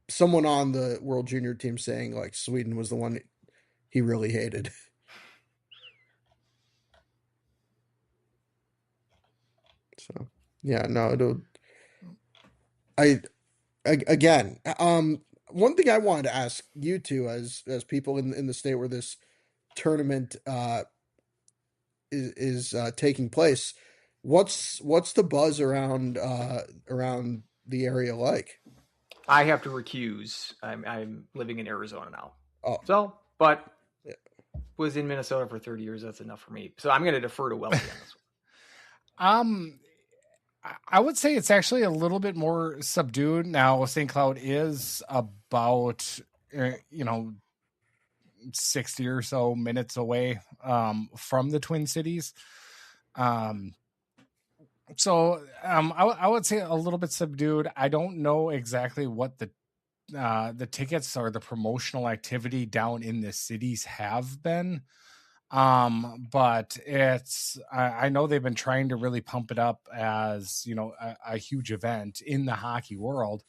on the World Junior team saying like Sweden was the one he really hated. So yeah, no, again, one thing I wanted to ask you two as people in the state where this tournament is taking place, what's the buzz around the area like? I have to recuse. I'm living in Arizona now. Oh, so but was in Minnesota for 30 years. That's enough for me. So I'm going to defer to Weldie on this one. I would say it's actually a little bit more subdued now. St. Cloud is about 60 or so minutes away from the Twin Cities. So I would say a little bit subdued. I don't know exactly what the tickets or the promotional activity down in the cities have been. But I know they've been trying to really pump it up as, a huge event in the hockey world.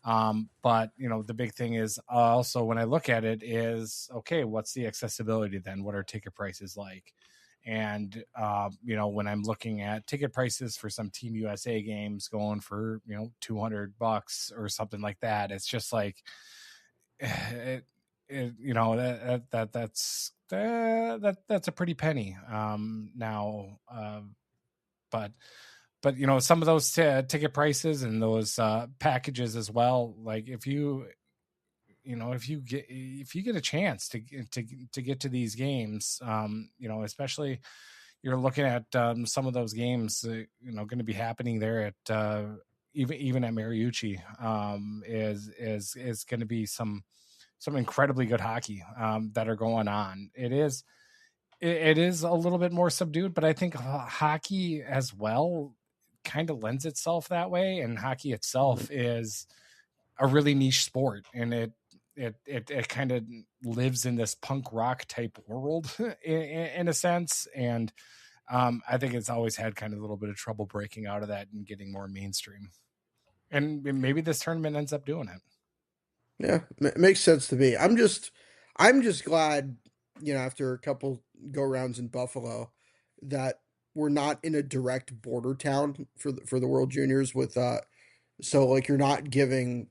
But the big thing is also when I look at it is, okay, what's the accessibility then? What are ticket prices like? And, when I'm looking at ticket prices for some Team USA games going for, $200 or something like that, it's just like, that's a pretty penny now. But some of those ticket prices and those packages as well, like if you get a chance to get to these games, especially you're looking at some of those games going to be happening there at even at Mariucci, is going to be some incredibly good hockey that are going on. It is a little bit more subdued, but I think hockey as well kind of lends itself that way. And hockey itself is a really niche sport, and it kind of lives in this punk rock type world in a sense. And I think it's always had kind of a little bit of trouble breaking out of that and getting more mainstream. And maybe this tournament ends up doing it. Yeah, makes sense to me. I'm just glad, after a couple go rounds in Buffalo, that we're not in a direct border town for the World Juniors with so like you're not giving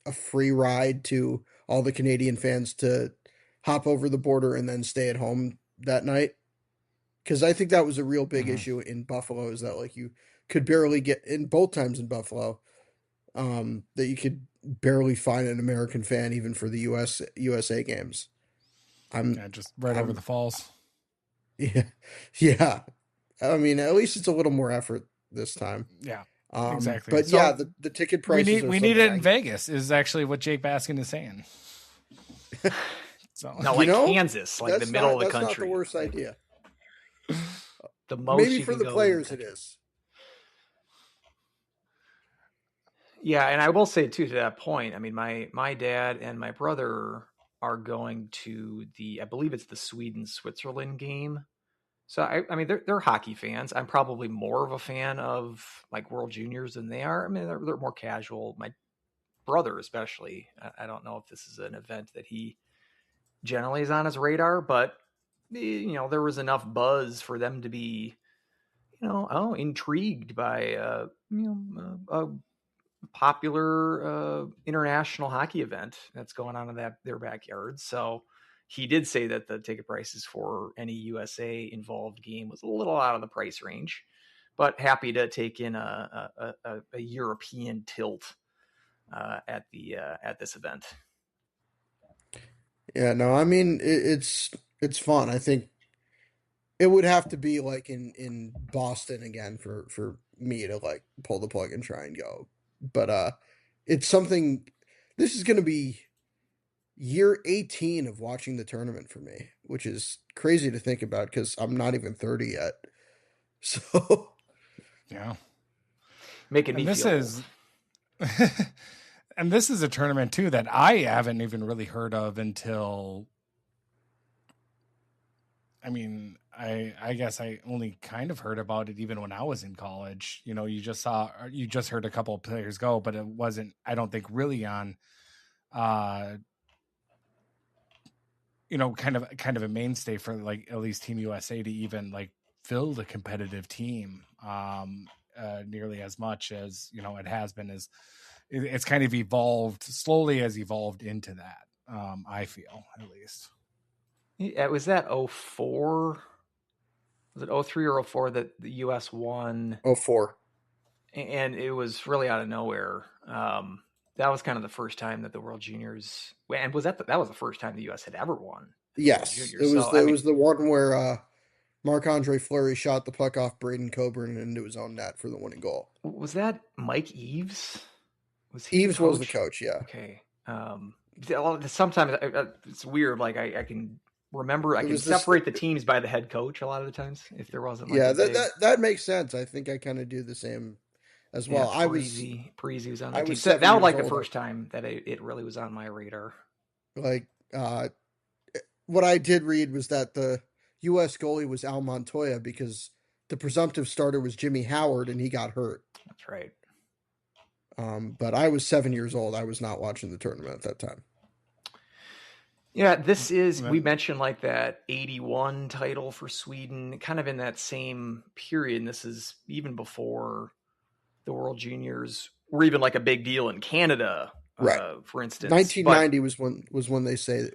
a free ride to all the Canadian fans to hop over the border and then stay at home that night. Because I think that was a real big issue in Buffalo, is that like you could barely get in both times in Buffalo, that you could barely find an American fan even for the USA games. Just over the falls. Yeah, yeah. I mean, at least it's a little more effort this time. Yeah, exactly. But so the ticket prices. We need it in Vegas. Is actually what Jake Baskin is saying. So no, like Kansas, like the middle of the country. That's not the worst idea. The most maybe for the players it is. Yeah, and I will say too, to that point, I mean, my dad and my brother are going to I believe it's the Sweden-Switzerland game. So I mean, they're hockey fans. I'm probably more of a fan of like World Juniors than they are. I mean, they're more casual. My brother, especially, I don't know if this is an event that he generally is on his radar, but there was enough buzz for them to be, intrigued by a popular international hockey event that's going on in their backyard. So he did say that the ticket prices for any USA involved game was a little out of the price range, but happy to take in a European tilt at this event. Yeah, no, I mean it's fun. I think it would have to be like in Boston again for me to like pull the plug and try and go. But it's something. This is going to be year 18 of watching the tournament for me, which is crazy to think about because I'm not even 30 yet. So yeah, making me feel is. And this is a tournament too that I haven't even really heard of until. I mean, I guess I only kind of heard about it even when I was in college. You just heard a couple of players go, but it wasn't, I don't think, really on, kind of a mainstay for like at least Team USA to even like fill the competitive team nearly as much as it has been. It's kind of evolved into that. I feel, at least. Yeah, was that 04? Was it 03 or 04 that the US won? 04. And it was really out of nowhere. That was kind of the first time that the World Juniors, and was that was the first time the US had ever won? Yes, it was the one where Marc-Andre Fleury shot the puck off Braden Coburn into his own net for the winning goal. Was that Mike Eves? Eves was the coach, yeah. Okay. Sometimes it's weird. Like I can remember, I can separate the teams by the head coach a lot of the times if there wasn't. Like that makes sense. I think I kind of do the same as well. Parisi was on that team. So that was like the first time that it really was on my radar. Like, what I did read was that the U.S. goalie was Al Montoya because the presumptive starter was Jimmy Howard and he got hurt. That's right. But I was 7 years old. I was not watching the tournament at that time. Yeah, this is, we mentioned like that 81 title for Sweden, kind of in that same period. And this is even before the World Juniors were even like a big deal in Canada, right? For instance. 1990 was when they say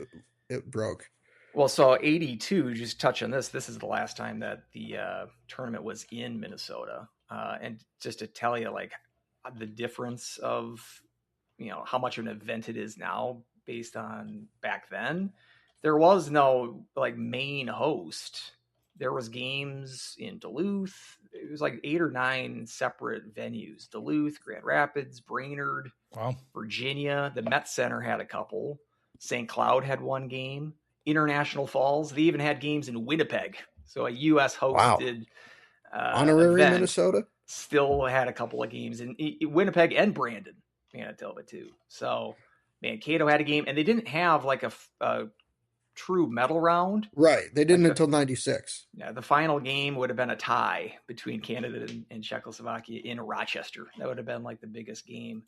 it broke. Well, so 82, just touch on this. This is the last time that the tournament was in Minnesota. And just to tell you, like, the difference of, how much of an event it is now based on back then, there was no like main host. There was games in Duluth. It was like 8 or 9 separate venues: Duluth, Grand Rapids, Brainerd, Virginia. The Met Center had a couple. St. Cloud had one game. International Falls. They even had games in Winnipeg. So a U.S. hosted honorary event Minnesota still had a couple of games in Winnipeg and Brandon, Manitoba too. So Mankato had a game, and they didn't have like a true medal round. Right. They didn't until 96. Yeah. The final game would have been a tie between Canada and Czechoslovakia in Rochester. That would have been like the biggest game.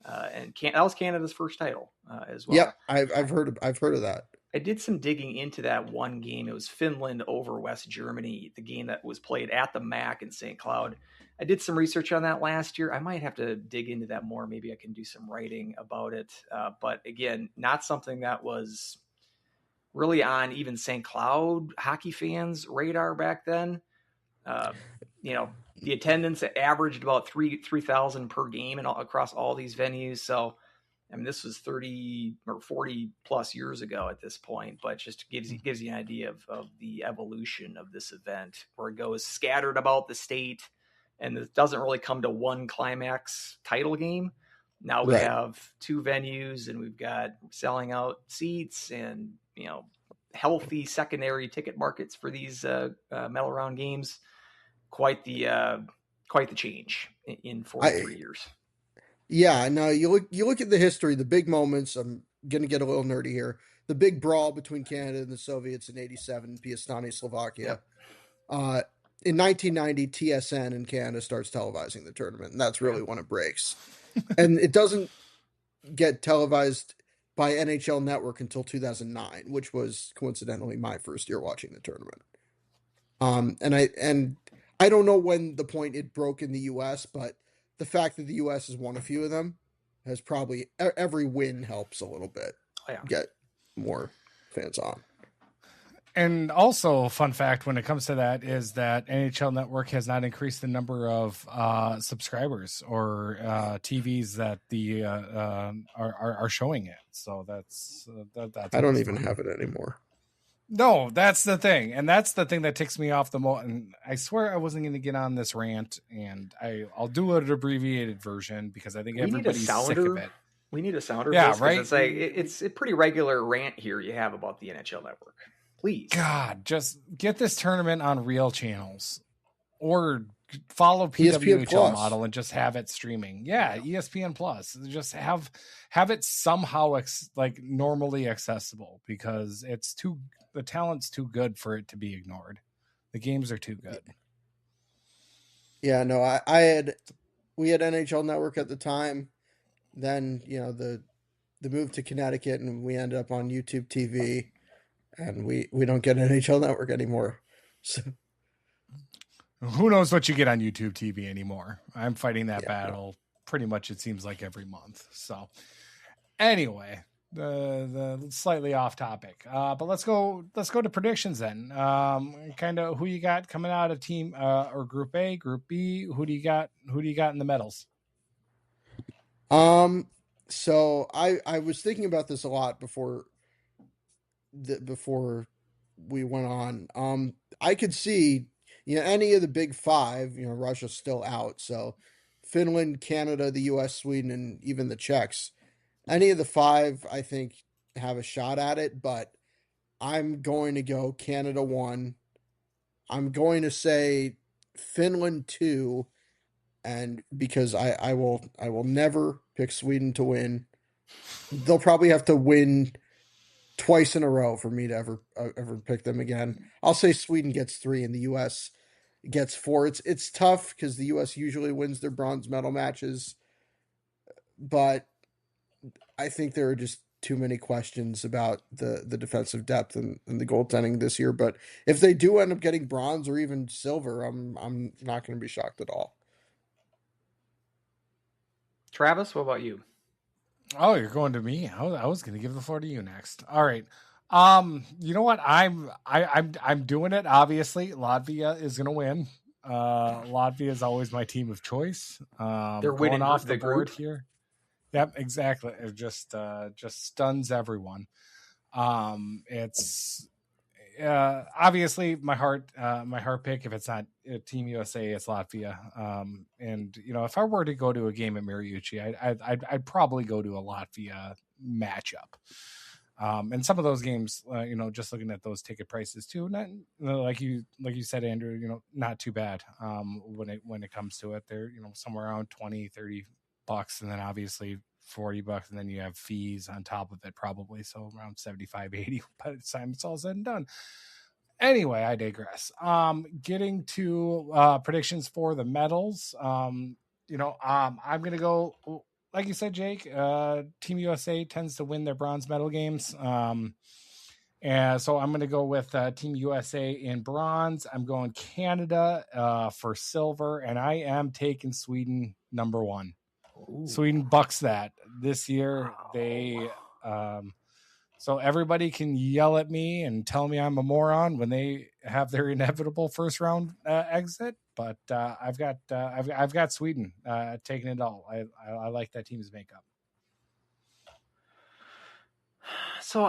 And that was Canada's first title as well. Yep. I've heard of that. I did some digging into that one game. It was Finland over West Germany, the game that was played at the MAC in St. Cloud. I did some research on that last year. I might have to dig into that more. Maybe I can do some writing about it. But again, not something that was really on even St. Cloud hockey fans' radar back then. The attendance averaged about 3,000 per game and across all these venues. So, I mean, this was 30 or 40 plus years ago at this point, but just gives you an idea of the evolution of this event, where it goes scattered about the state, and it doesn't really come to one climax title game. Now we have 2 venues, and we've got selling out seats and, healthy secondary ticket markets for these medal round games. Quite the change in 43 years. Yeah, no, you look at the history, the big moments. I'm going to get a little nerdy here. The big brawl between Canada and the Soviets in 87, Piastany, Slovakia. Yep. In 1990, TSN in Canada starts televising the tournament, and that's really when it breaks. And it doesn't get televised by NHL Network until 2009, which was coincidentally my first year watching the tournament. And I don't know when the point it broke in the U.S., but the fact that the U.S. has won a few of them has probably, every win helps a little bit get more fans on. And also, fun fact when it comes to that is that NHL Network has not increased the number of subscribers or TVs that the are showing it. So that's I don't even have it anymore. No, that's the thing. And that's the thing that ticks me off the most. And I swear I wasn't going to get on this rant, and I'll do an abbreviated version because I think everybody's sick of it. We need a sounder. Yeah, right. It's like, it's a pretty regular rant here you have about the NHL Network. Please. God, just get this tournament on real channels or follow PWHL model and just have it streaming. Yeah, ESPN Plus. Just have it somehow normally accessible, because the talent's too good for it to be ignored. The games are too good. Yeah, no, we had NHL Network at the time. Then, the move to Connecticut, and we ended up on YouTube TV, and we don't get NHL Network anymore. So who knows what you get on YouTube TV anymore? I'm fighting that battle pretty much, it seems like, every month. So anyway, the slightly off topic, but let's go to predictions then. Kind of who you got coming out of team or Group A, Group B. Who do you got in the medals? So I was thinking about this a lot before we went on. I could see, any of the big 5, Russia's still out. So Finland, Canada, the US, Sweden, and even the Czechs, any of the 5, I think, have a shot at it. But I'm going to go Canada 1. I'm going to say Finland 2, and because I will never pick Sweden to win. They'll probably have to win twice in a row for me to ever pick them again. I'll say Sweden gets 3 and the US gets 4. It's tough because the US usually wins their bronze medal matches, but I think there are just too many questions about the defensive depth and the goaltending this year. But if they do end up getting bronze or even silver, I'm not going to be shocked at all. Travis, what about you? Oh, you're going to me. I was going to give the floor to you next. All right. You know what? I'm doing it. Obviously, Latvia is going to win. Latvia is always my team of choice. They're going winning off the board group here. Yep, exactly. It just stuns everyone. It's obviously my heart pick. If it's not Team USA, it's Latvia. And if I were to go to a game at Mariucci, I'd probably go to a Latvia matchup. And some of those games, just looking at those ticket prices too, not like you said, Andrew, not too bad. When it comes to it, they're somewhere around $20-$30, and then obviously $40, and then you have fees on top of it, probably so around $75-$80 by the time it's all said and done. Anyway, I digress. Getting to predictions for the medals. I'm gonna go, like you said, Jake. Team USA tends to win their bronze medal games. And so I'm going to go with Team USA in bronze. I'm going Canada for silver, and I am taking Sweden number 1. Ooh. Sweden bucks that this year. Wow. They so everybody can yell at me and tell me I'm a moron when they have their inevitable first round exit. But I've got Sweden taking it all. I like that team's makeup. So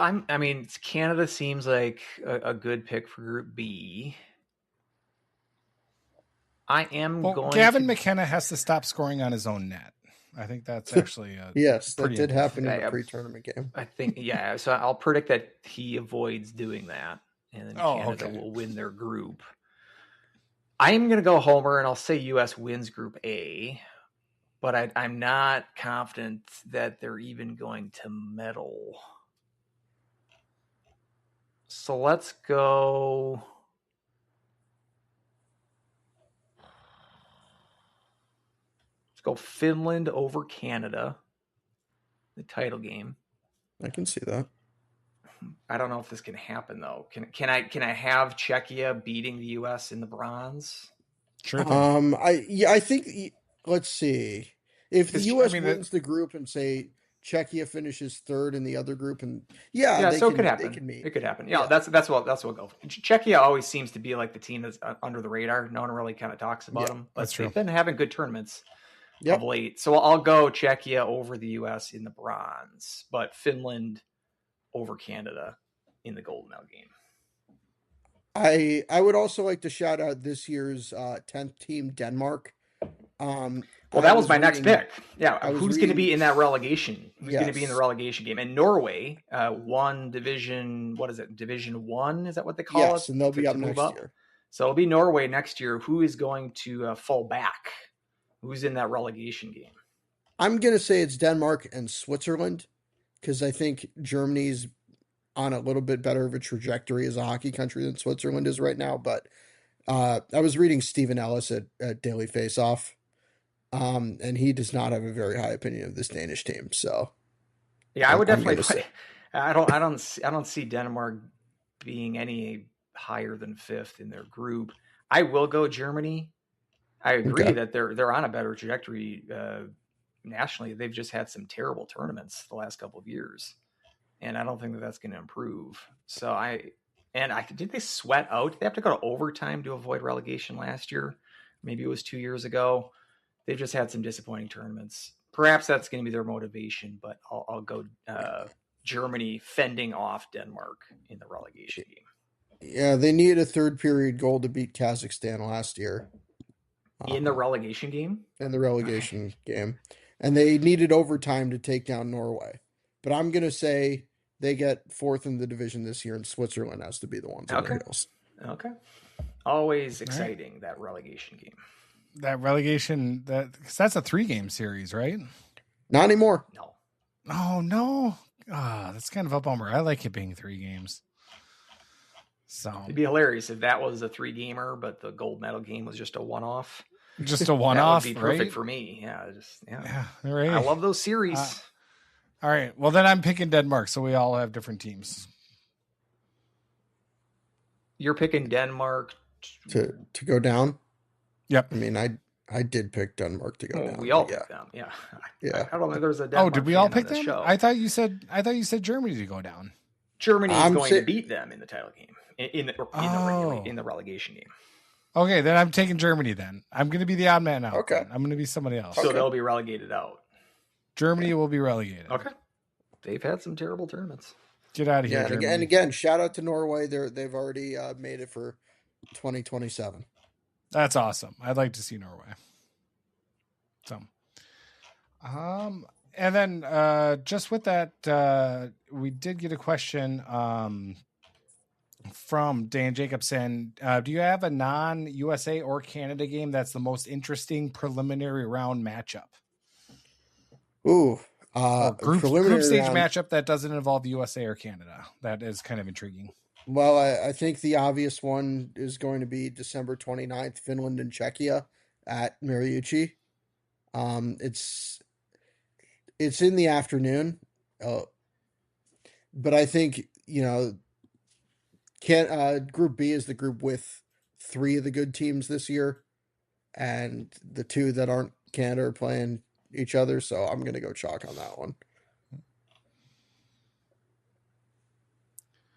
Canada seems like a good pick for Group B. Gavin McKenna has to stop scoring on his own net. I think that's actually yes, that did happen in the pre-tournament game. I think, yeah. So I'll predict that he avoids doing that, and then Canada will win their group. I'm going to go Homer, and I'll say U.S. wins Group A, but I'm not confident that they're even going to medal. So let's go. Go Finland over Canada, the title game. I can see that. I don't know if this can happen though. Can I have Czechia beating the U.S. in the bronze? Sure thing. I think. Let's see. If the U.S. wins the group and say Czechia finishes third in the other group, and it could happen. They can meet. It could happen. Yeah, that's what we'll go. Czechia always seems to be like the team that's under the radar. No one really kind of talks about them, but they've been having good tournaments. Of late. So I'll go Czechia over the U.S. in the bronze, but Finland over Canada in the gold medal game. I would also like to shout out this year's 10th team, Denmark. Well, that was my next pick. Yeah, who's going to be in that relegation? Who's going to be in the relegation game? And Norway won Division 1? Is that what they call it? Yes, and they'll be up next year. So it'll be Norway next year. Who is going to fall back? Who's in that relegation game? I'm going to say it's Denmark and Switzerland because I think Germany's on a little bit better of a trajectory as a hockey country than Switzerland is right now. But I was reading Stephen Ellis at Daily Faceoff, and he does not have a very high opinion of this Danish team. So, yeah, I would definitely play. I don't see Denmark being any higher than 5th in their group. I will go Germany. I agree that they're on a better trajectory nationally. They've just had some terrible tournaments the last couple of years, and I don't think that that's going to improve. So did they sweat out? Did they have to go to overtime to avoid relegation last year? Maybe it was 2 years ago. They've just had some disappointing tournaments. Perhaps that's going to be their motivation, but I'll go Germany fending off Denmark in the relegation game. Yeah, they needed a third period goal to beat Kazakhstan last year. In the relegation game? In the relegation game. And they needed overtime to take down Norway. But I'm going to say They get 4th in the division this year, and Switzerland has to be the ones on their heels. Okay. Always exciting, that relegation game. That relegation, because that's a 3-game series, right? Not anymore. No. Oh, no. That's kind of a bummer. I like it being 3 games. So it'd be hilarious if that was a 3-gamer, but the gold medal game was just a one-off. Just a one-off, that would be perfect right? for me. Yeah, right. I love those series. All right. Well, then I'm picking Denmark, so we all have different teams. You're picking Denmark to go down. Yep. I mean, I did pick Denmark to go down. We all picked them. Yeah. I don't know. There's a Denmark did we all pick them? Show. I thought you said Germany to go down. Germany is going to beat them in the title game, in the relegation game. Okay, then I'm taking Germany. Then I'm going to be the odd man out. Okay, I'm going to be somebody else. So they'll be relegated out. Germany will be relegated. Okay. They've had some terrible tournaments. Get out of here. Yeah, and again, shout out to Norway. They've already made it for 2027. That's awesome. I'd like to see Norway. So, and then just with that, we did get a question from Dan Jacobson. Do you have a non-USA or Canada game that's the most interesting preliminary round matchup? Ooh, group stage matchup that doesn't involve USA or Canada. That is kind of intriguing. Well, I think the obvious one is going to be December 29th, Finland and Czechia at Mariucci. It's in the afternoon, but I think, Group B is the group with 3 of the good teams this year, and the 2 that aren't Canada are playing each other, so I'm going to go chalk on that one.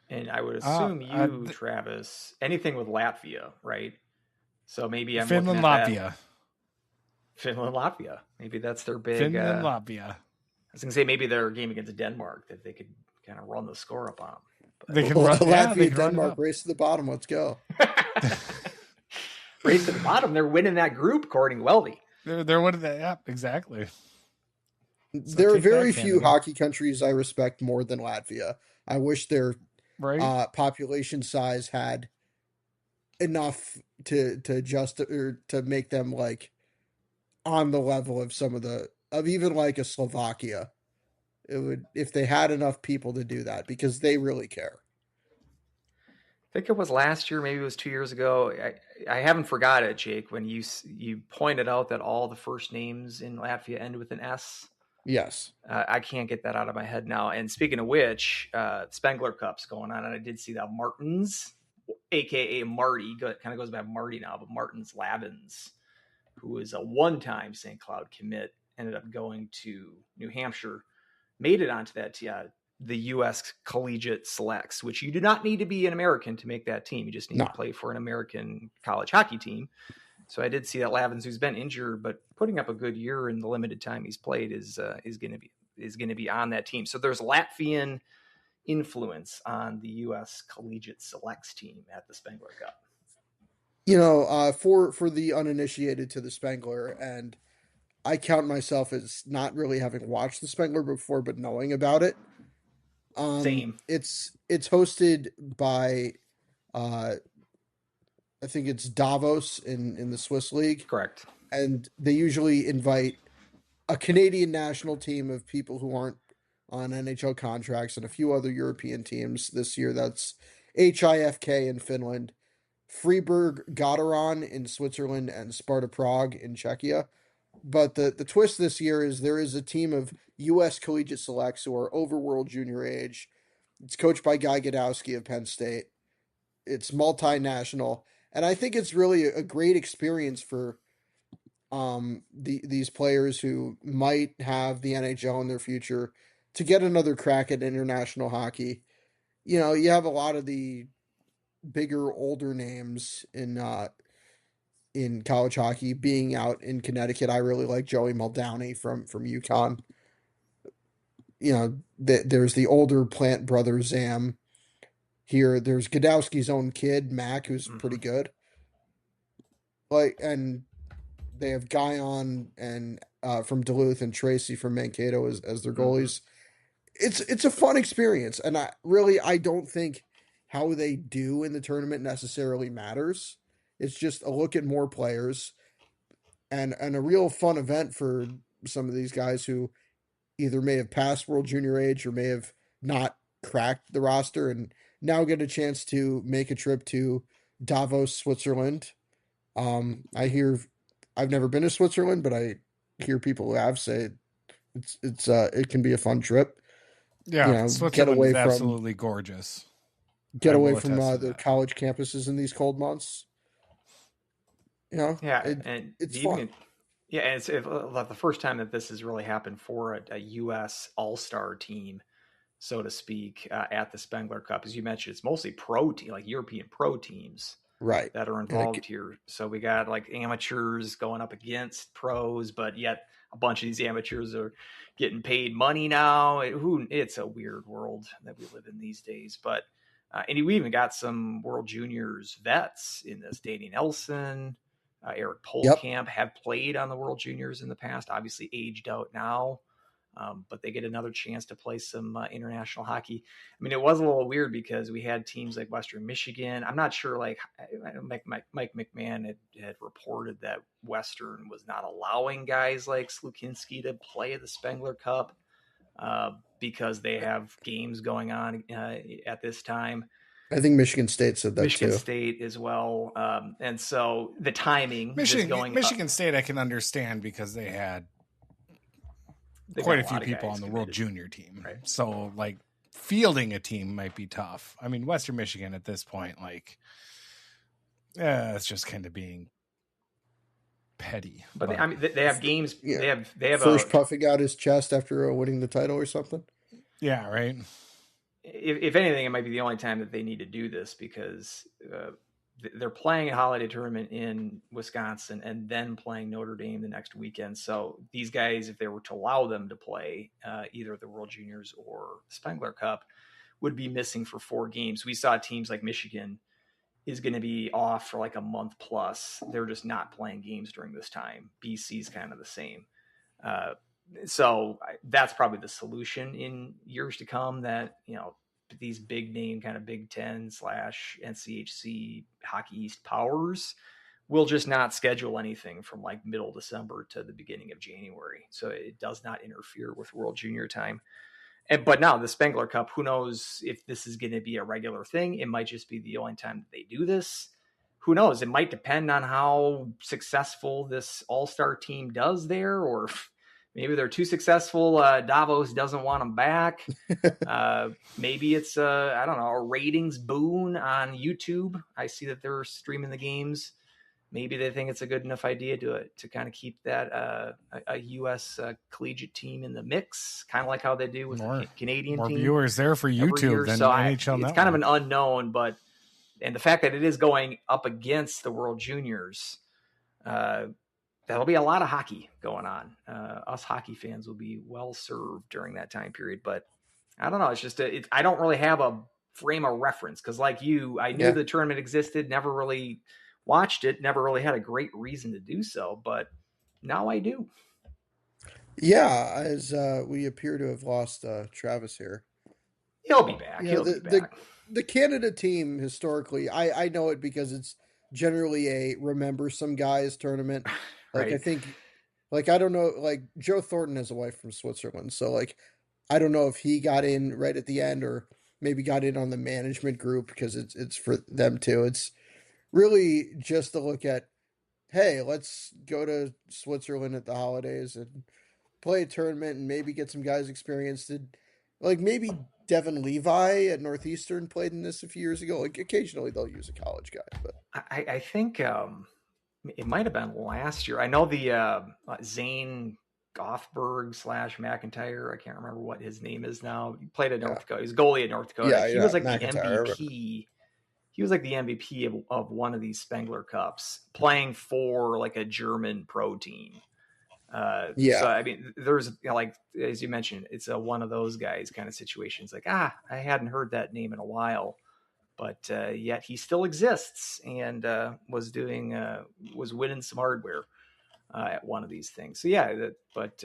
And I would assume Travis, anything with Latvia, right? So maybe I'm Finland, Latvia. Finland, Latvia. Maybe that's their big. Finland, Latvia. I was going to say maybe their game against Denmark that they could kind of run the score up on. They can run Latvia, Denmark, race to the bottom. Let's go. Race to the bottom. They're winning that group, according to Weldie. They're winning that. Yeah, exactly. So there are very few hockey countries I respect more than Latvia. I wish their population size had enough to make them like on the level of of even like a Slovakia. It would, if they had enough people to do that, because they really care. I think it was last year, maybe it was 2 years ago. I haven't forgot it, Jake, when you pointed out that all the first names in Latvia end with an S. Yes. I can't get that out of my head now. And speaking of which, Spengler Cup's going on, and I did see that Martins, a.k.a. Marty, kind of goes by Marty now, but Martins Lavins, who is a one-time St. Cloud commit, ended up going to New Hampshire, made it onto that the U.S. Collegiate Selects, which you do not need to be an American to make that team. You just need to play for an American college hockey team. So I did see that Lavins, who's been injured but putting up a good year in the limited time he's played, is going to be on that team. So there's Latvian influence on the U.S. Collegiate Selects team at the Spengler Cup. For the uninitiated to the Spengler, and I count myself as not really having watched the Spengler before, but knowing about it. Same. It's hosted by, I think it's Davos in the Swiss League. Correct. And they usually invite a Canadian national team of people who aren't on NHL contracts and a few other European teams. This year, that's HIFK in Finland, Freiburg Gotteron in Switzerland, and Sparta Prague in Czechia. But the twist this year is there is a team of U.S. Collegiate Selects who are overworld junior age. It's coached by Guy Gadowski of Penn State. It's multinational. And I think it's really a great experience for these players who might have the NHL in their future to get another crack at international hockey. You have a lot of the bigger, older names in college hockey being out in Connecticut. I really like Joey Muldowney from UConn. There's the older Plant brother Zam here. There's Gadowski's own kid, Mac, who's pretty good. And they have Guyon and from Duluth and Tracy from Mankato as their goalies. it's a fun experience, and I don't think how they do in the tournament necessarily matters. It's just a look at more players and a real fun event for some of these guys who either may have passed World Junior age or may have not cracked the roster and now get a chance to make a trip to Davos, Switzerland. I've never been to Switzerland, but I hear people who have say it can be a fun trip. Yeah, Switzerland is absolutely gorgeous. Get away from the college campuses in these cold months. It's fun. Yeah, and it's the first time that this has really happened for a U.S. All-Star team, so to speak, at the Spengler Cup. As you mentioned, it's mostly like European pro teams, right, that are involved here. So we got like amateurs going up against pros, but yet a bunch of these amateurs are getting paid money now. It's a weird world that we live in these days. But and we even got some World Juniors vets in this. Danny Nelson, Eric Polkamp have played on the World Juniors in the past, obviously aged out now. But they get another chance to play some international hockey. I mean, it was a little weird because we had teams like Western Michigan. I'm not sure, like Mike McMahon had reported that Western was not allowing guys like Slukinski to play the Spengler Cup because they have games going on at this time. I think Michigan State said that Michigan State as well. And so the timing. Michigan State I can understand because they had quite a few people on the World Junior team. Right. So like fielding a team might be tough. I mean, Western Michigan at this point, like, it's just kind of being petty. But they have games. Yeah. They have first puffing out his chest after winning the title or something. Yeah. Right. If anything, it might be the only time that they need to do this because they're playing a holiday tournament in Wisconsin and then playing Notre Dame the next weekend. So these guys, if they were to allow them to play either the World Juniors or Spengler Cup, would be missing for 4 games. We saw teams like Michigan is going to be off for like a month plus. They're just not playing games during this time. BC's kind of the same. So that's probably the solution in years to come, that, these big name kind of Big Ten / NCHC Hockey East powers will just not schedule anything from like middle December to the beginning of January. So it does not interfere with World Junior time. But now the Spengler Cup, who knows if this is going to be a regular thing? It might just be the only time that they do this. Who knows? It might depend on how successful this all-star team does there, or maybe they're too successful. Davos doesn't want them back. Maybe it's I don't know, a ratings boon on YouTube. I see that they're streaming the games. Maybe they think it's a good enough idea to kind of keep that a U.S. Collegiate team in the mix, kind of like how they do with the Canadian team. More viewers there for YouTube than NHL Network. It's kind of an unknown, and the fact that it is going up against the World Juniors, that'll be a lot of hockey going on. Us hockey fans will be well served during that time period. But I don't know. It's just I don't really have a frame of reference because, like you, I knew the tournament existed, never really watched it, never really had a great reason to do so. But now I do. Yeah, as we appear to have lost Travis here. He'll be back. He'll be back. The Canada team, historically, I know it because it's generally a remember some guys tournament. Like, right. I think, like, I don't know, like, Joe Thornton has a wife from Switzerland. So, like, I don't know if he got in right at the end or maybe got in on the management group because it's for them too. It's really just to look at, hey, let's go to Switzerland at the holidays and play a tournament and maybe get some guys experienced. Like, maybe Devin Levi at Northeastern played in this a few years ago. Like, occasionally they'll use a college guy, but I think it might have been last year. I know the Zane Gothberg / McIntyre. I can't remember what his name is now. He played at North Dakota. He was goalie at North Dakota. Yeah, he was like McIntyre. The MVP. He was like the MVP of one of these Spengler Cups, playing for like a German pro team. So I mean, there's like, as you mentioned, it's one of those guys kind of situations. Like, I hadn't heard that name in a while, but yet he still exists and was winning some hardware at one of these things. So yeah, but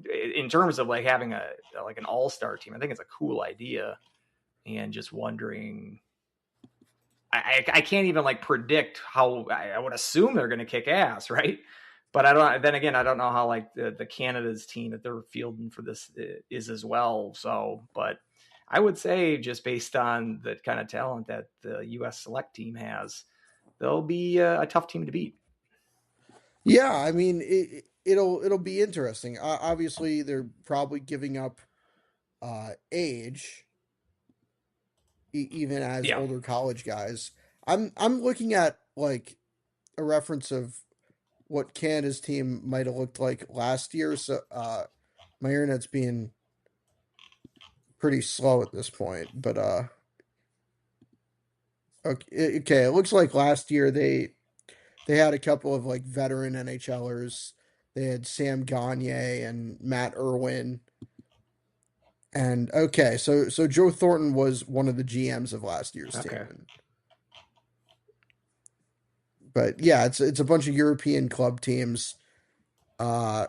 in terms of like having an all-star team, I think it's a cool idea. And just wondering, I can't even like predict how. I would assume they're going to kick ass, right? But I don't. Then again, I don't know how like the Canada's team that they're fielding for this is as well. So, but I would say just based on the kind of talent that the U.S. select team has, they'll be a tough team to beat. Yeah, I mean it'll be interesting. Obviously, they're probably giving up age, even as older college guys. I'm looking at like a reference of what Canada's team might have looked like last year. So my internet's being pretty slow at this point, but okay, it looks like last year they had a couple of like veteran NHLers. They had Sam Gagne and Matt Irwin. And okay, so Joe Thornton was one of the GMs of last year's team. But yeah, it's a bunch of European club teams. And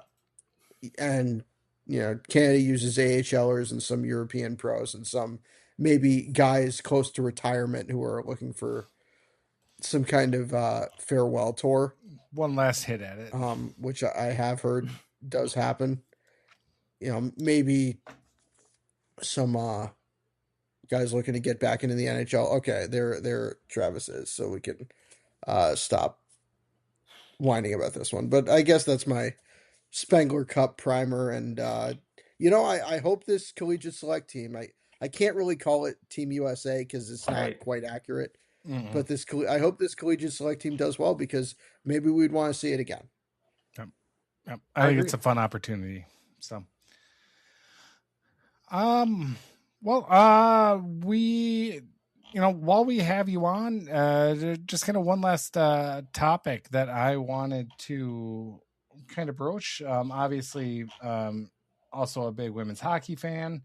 Canada uses AHLers and some European pros and some maybe guys close to retirement who are looking for some kind of farewell tour. One last hit at it. Which I have heard does happen. Maybe some guys looking to get back into the NHL. Okay, there Travis is, so we can stop whining about this one. But I guess that's my Spengler Cup primer, and I hope this collegiate select team. I can't really call it Team USA because it's not quite accurate. Mm-hmm. But I hope this collegiate select team does well because maybe we'd want to see it again. Yep. I think it's a fun opportunity. So, we, while we have you on, just kind of one last topic that I wanted to kind of broach. Obviously, also a big women's hockey fan.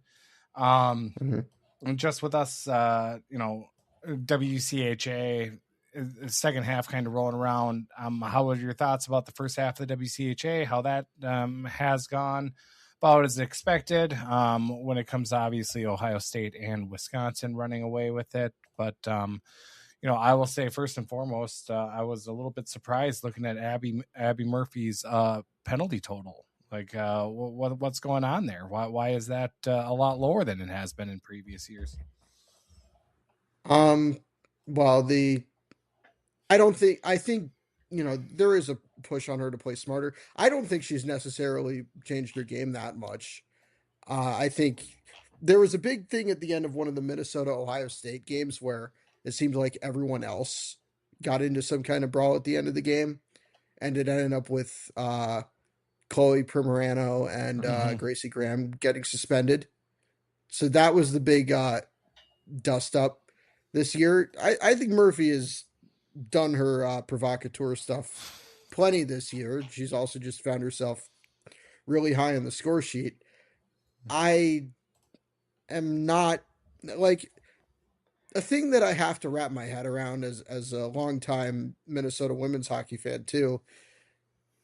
And just with us, WCHA second half kind of rolling around. How were your thoughts about the first half of the WCHA? How that has gone about as expected when it comes to obviously Ohio State and Wisconsin running away with it. But, I will say first and foremost, I was a little bit surprised looking at Abby Murphy's penalty total. Like, what's going on there? Why is that a lot lower than it has been in previous years? Well, I think, there is a push on her to play smarter. I don't think she's necessarily changed her game that much. I think there was a big thing at the end of one of the Minnesota-Ohio State games where it seemed like everyone else got into some kind of brawl at the end of the game, and it ended up with Chloe Primerano and Gracie Graham getting suspended. So that was the big dust up this year. I think Murphy has done her provocateur stuff plenty this year. She's also just found herself really high on the score sheet. I am not like a thing that I have to wrap my head around as a longtime Minnesota women's hockey fan too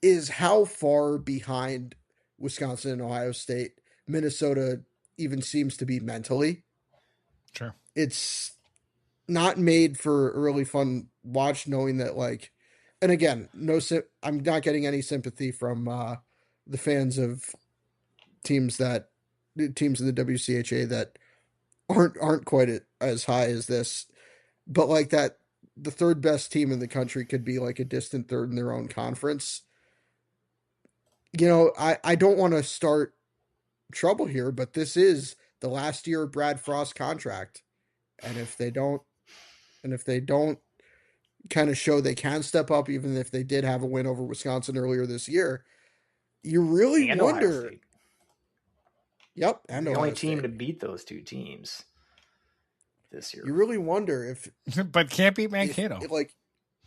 is how far behind Wisconsin and Ohio State Minnesota even seems to be mentally. Sure. It's not made for a really fun watch, knowing that and again, I'm not getting any sympathy from the fans of teams in the WCHA that aren't quite as high as this, but the third best team in the country could be like a distant third in their own conference. I don't want to start trouble here, but this is the last year of Brad Frost's contract. And if they don't kind of show they can step up, even if they did have a win over Wisconsin earlier this year, you really wonder. Yep. And the only team to beat those two teams this year. You really wonder if. But can't beat Mankato.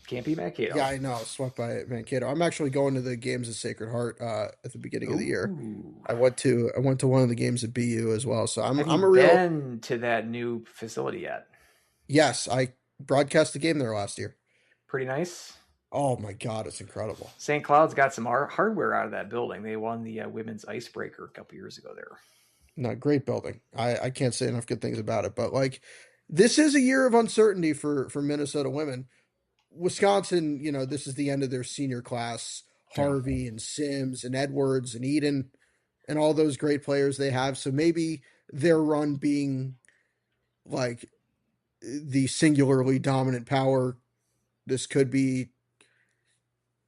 Can't beat Mankato. Yeah, I know. Swept by Mankato. I'm actually going to the games at Sacred Heart at the beginning of the year. I went to one of the games at BU as well. So I'm been to that new facility yet? Yes, I broadcast the game there last year. Pretty nice. Oh my God, it's incredible. St. Cloud's got some hardware out of that building. They won the women's icebreaker a couple years ago there. No, great building. I can't say enough good things about it. But like, this is a year of uncertainty for Minnesota women. Wisconsin, this is the end of their senior class. Harvey and Sims and Edwards and Eden and all those great players they have. So maybe their run being like the singularly dominant power, this could be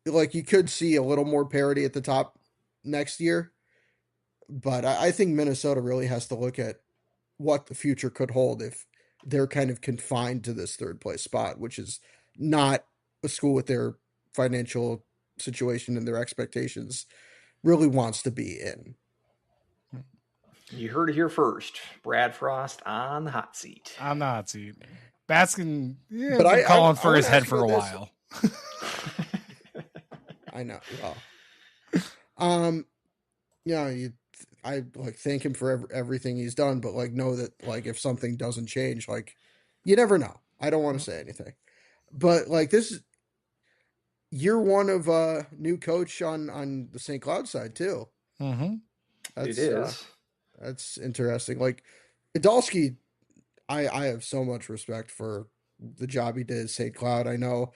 like, you could see a little more parity at the top next year. But I think Minnesota really has to look at what the future could hold if they're kind of confined to this third place spot, which is not a school with their financial situation and their expectations really wants to be in. You heard it here first. Brad Frost on the hot seat. On the hot seat. Baskin, but been calling for his head for a while. I know. Well, I like thank him for everything he's done, but like know that like if something doesn't change, like you never know. I don't want to say anything, but like this is year one of a new coach on the St. Cloud side too. Mm-hmm. It is. That's interesting. Like Idalski, I have so much respect for the job he did at St. Cloud. I know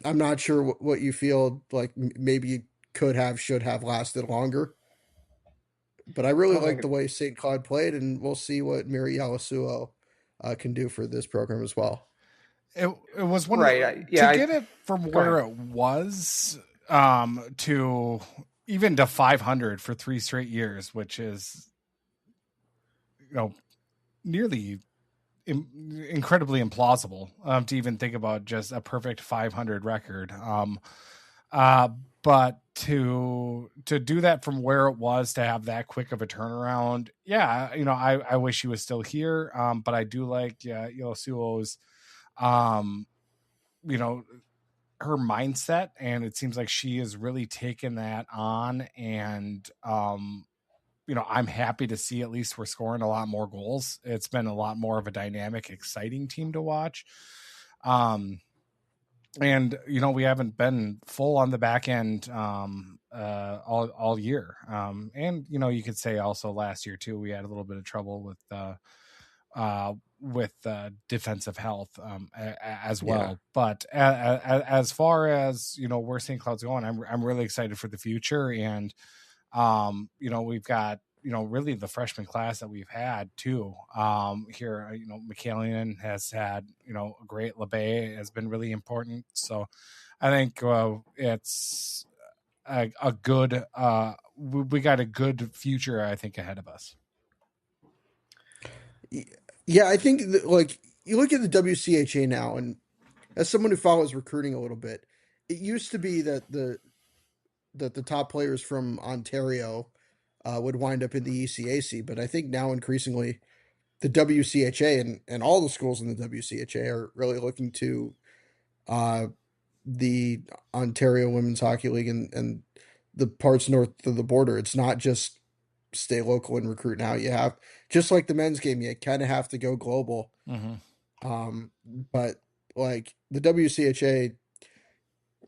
I'm not sure what you feel like maybe should have lasted longer. But I really like the way St. Cloud played, and we'll see what Miri Yalasuo can do for this program as well. It was one to get it from where it was to even to 500 for 3 straight years, which is nearly incredibly implausible to even think about just a perfect 500 record. But to do that from where it was, to have that quick of a turnaround, I wish he was still here. But I do like Yalasuo's her mindset, and it seems like she has really taken that on, and I'm happy to see at least we're scoring a lot more goals. It's been a lot more of a dynamic, exciting team to watch. And we haven't been full on the back end all year. And you could say also last year too, we had a little bit of trouble with defensive health as well. Yeah. But as far as where St. Cloud's going, I'm really excited for the future. And we've got really the freshman class that we've had too. Here, McCallion has had, a great LeBay has been really important. So I think it's a good, we got a good future, I think, ahead of us. Yeah, I think like you look at the WCHA now, and as someone who follows recruiting a little bit, it used to be that the top players from Ontario would wind up in the ECAC, but I think now increasingly the WCHA and all the schools in the WCHA are really looking to the Ontario Women's Hockey League and the parts north of the border. It's not just stay local and recruit now. You have, just like the men's game, you kind of have to go global. Mm-hmm. But like the WCHA,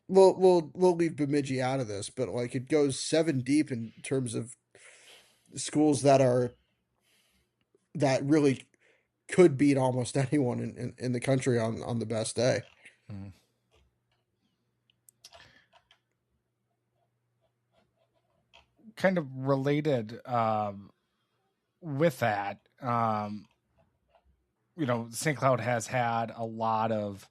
we'll leave Bemidji out of this, but like it goes 7 deep in terms of schools that really could beat almost anyone in the country on the best day. Mm-hmm. Kind of related with that, St. Cloud has had a lot of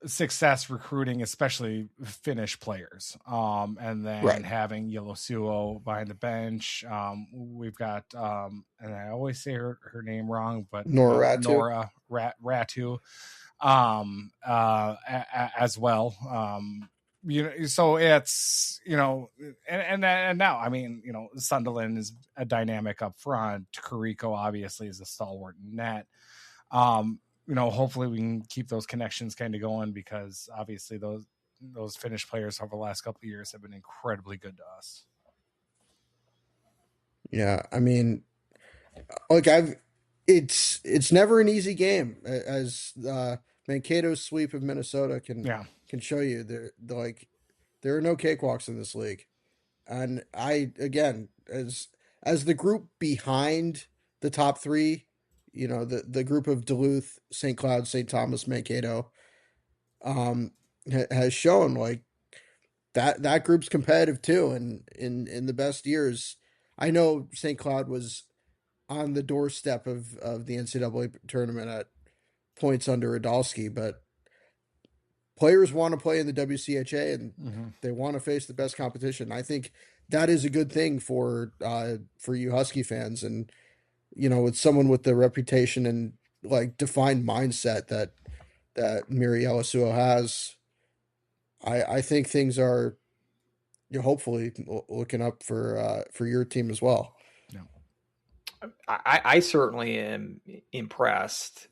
success recruiting, especially Finnish players, and then having Yalasuo behind the bench. We've got, and I always say her name wrong, but Nora Ratu, as well. So it's, and now, I mean, Sunderland is a dynamic up front. Kariko obviously is a stalwart in net. Hopefully we can keep those connections kind of going, because obviously those Finnish players over the last couple of years have been incredibly good to us. Yeah. I mean, like it's never an easy game, as Mankato's sweep of Minnesota can can show you there are no cakewalks in this league. And again, as the group behind the top three, the group of Duluth, St. Cloud, St. Thomas, Mankato, has shown that group's competitive too. And in the best years, I know St. Cloud was on the doorstep of the NCAA tournament at points under Adolski, but players want to play in the WCHA and they want to face the best competition. I think that is a good thing for you Husky fans, and with someone with the reputation and defined mindset that Miri Elisuo has. I think things are hopefully looking up for your team as well. Yeah. I certainly am impressed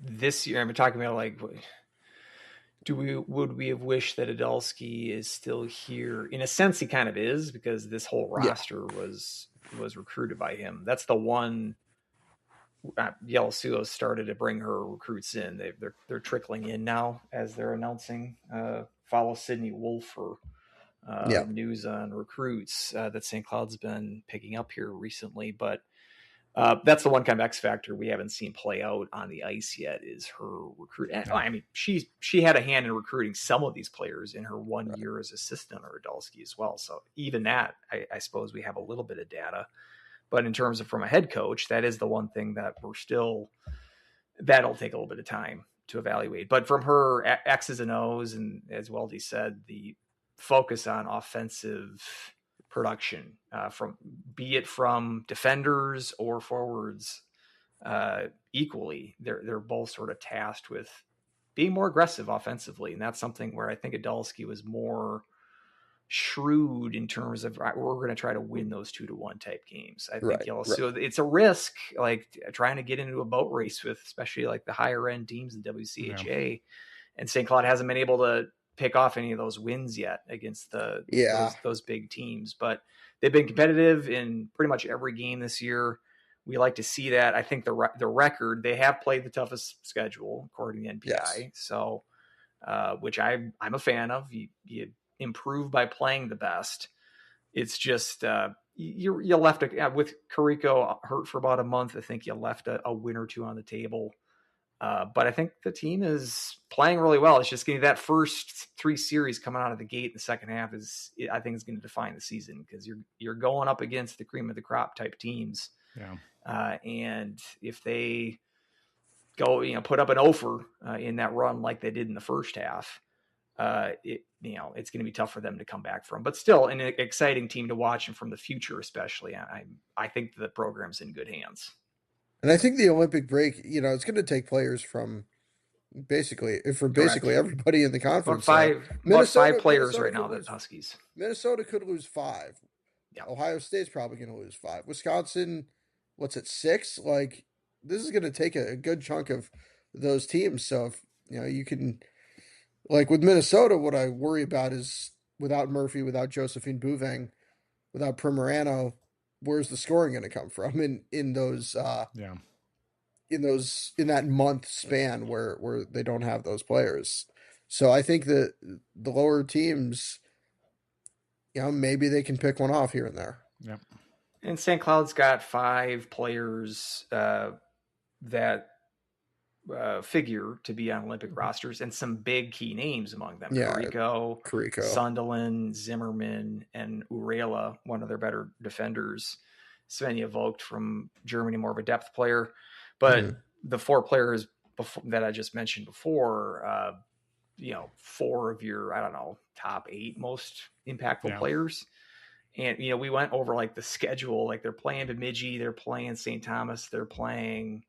this year. I'm talking about would we have wished that Adolski is still here? In a sense, he kind of is, because this whole roster was recruited by him. That's the one. Yelisuo started to bring her recruits in. They're trickling in now as they're announcing. Follow Sydney Wolf for news on recruits that St. Cloud's been picking up here recently. But that's the one kind of X factor we haven't seen play out on the ice yet, is her recruit. I mean, she had a hand in recruiting some of these players in her 1 year as assistant or Adolski as well. So even that, I suppose we have a little bit of data. But in terms of from a head coach, that is the one thing that that'll take a little bit of time to evaluate. But from her X's and O's, and as Weldie said, the focus on offensive production, be it from defenders or forwards, equally, they're both sort of tasked with being more aggressive offensively. And that's something where I think Adolski was more shrewd in terms of, we're going to try to win those 2-1 type games. I think so it's a risk, trying to get into a boat race with especially the higher end teams in WCHA, and St. Cloud hasn't been able to pick off any of those wins yet against those big teams, but they've been competitive in pretty much every game this year. We like to see that. I think the record, they have played the toughest schedule according to NPI. So, which I'm a fan of. You improve by playing the best. It's just you left with Carrico hurt for about a month. I think you left a win or two on the table, but I think the team is playing really well. It's just getting that first 3 series coming out of the gate in the second half I think is going to define the season, because you're going up against the cream of the crop type teams. And if they go put up an offer in that run like they did in the first half, it's going to be tough for them to come back from, but still an exciting team to watch, and from the future, especially, I think the program's in good hands. And I think the Olympic break, it's going to take players from basically everybody in the conference. About five players right now, the Huskies. Minnesota could lose 5. Yeah. Ohio State's probably going to lose 5. Wisconsin, what's it, 6? This is going to take a good chunk of those teams. So if you can. With Minnesota, what I worry about is without Murphy, without Josephine Bouveng, without Primerano, where's the scoring going to come from in those in that month span where they don't have those players? So I think that the lower teams, maybe they can pick one off here and there. Yep. And St. Cloud's got 5 players that figure to be on Olympic rosters, and some big key names among them. Carrico, Sunderland, Zimmerman, and Urela, one of their better defenders. Svenja Vogt from Germany, more of a depth player. But the 4 players that I just mentioned before, 4 of your, top 8 most impactful players. And, we went over the schedule, they're playing Bemidji, they're playing St. Thomas, they're playing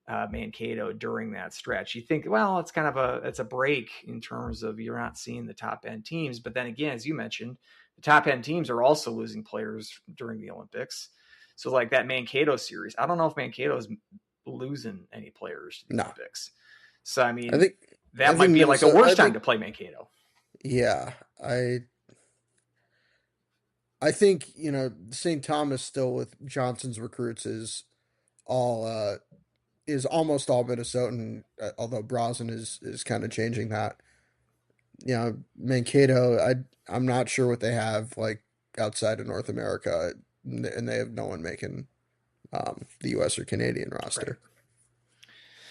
Mankato during that stretch. You think, well, it's kind of it's a break in terms of you're not seeing the top end teams. But then again, as you mentioned, the top end teams are also losing players during the Olympics. So that Mankato series, I don't know if Mankato is losing any players to the Olympics. So, I think that might be the worst time to play Mankato. Yeah. I think, St. Thomas still with Johnson's recruits is almost all Minnesotan, although Brazen is kind of changing that. Mankato, I'm not sure what they have like outside of North America, and they have no one making the U.S. or Canadian roster. Right.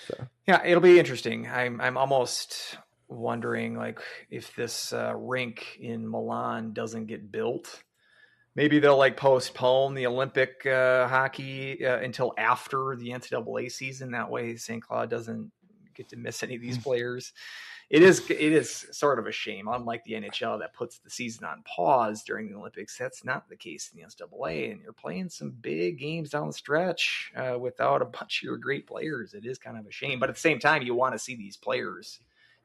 So yeah, it'll be interesting. I'm almost wondering like if this rink in Milan doesn't get built, maybe they'll like postpone the Olympic hockey until after the NCAA season. That way, St. Cloud doesn't get to miss any of these players. It is sort of a shame. Unlike the NHL that puts the season on pause during the Olympics, that's not the case in the NCAA. And you're playing some big games down the stretch without a bunch of your great players. It is kind of a shame. But at the same time, you want to see these players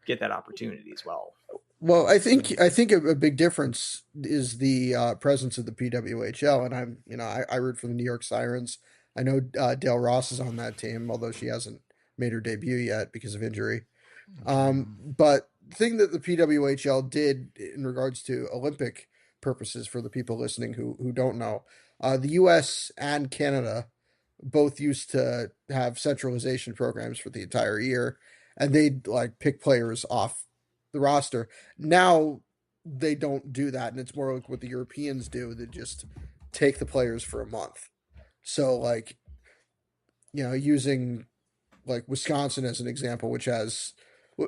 get that opportunity as well. Well, I think a big difference is the presence of the PWHL, and I root for the New York Sirens. I know Dale Ross is on that team, although she hasn't made her debut yet because of injury. But the thing that the PWHL did in regards to Olympic purposes for the people listening who don't know, the U.S. and Canada both used to have centralization programs for the entire year, and they'd like pick players off the roster. Now they don't do that, and it's more like what the Europeans do. They just take the players for a month. So like, using like Wisconsin as an example, which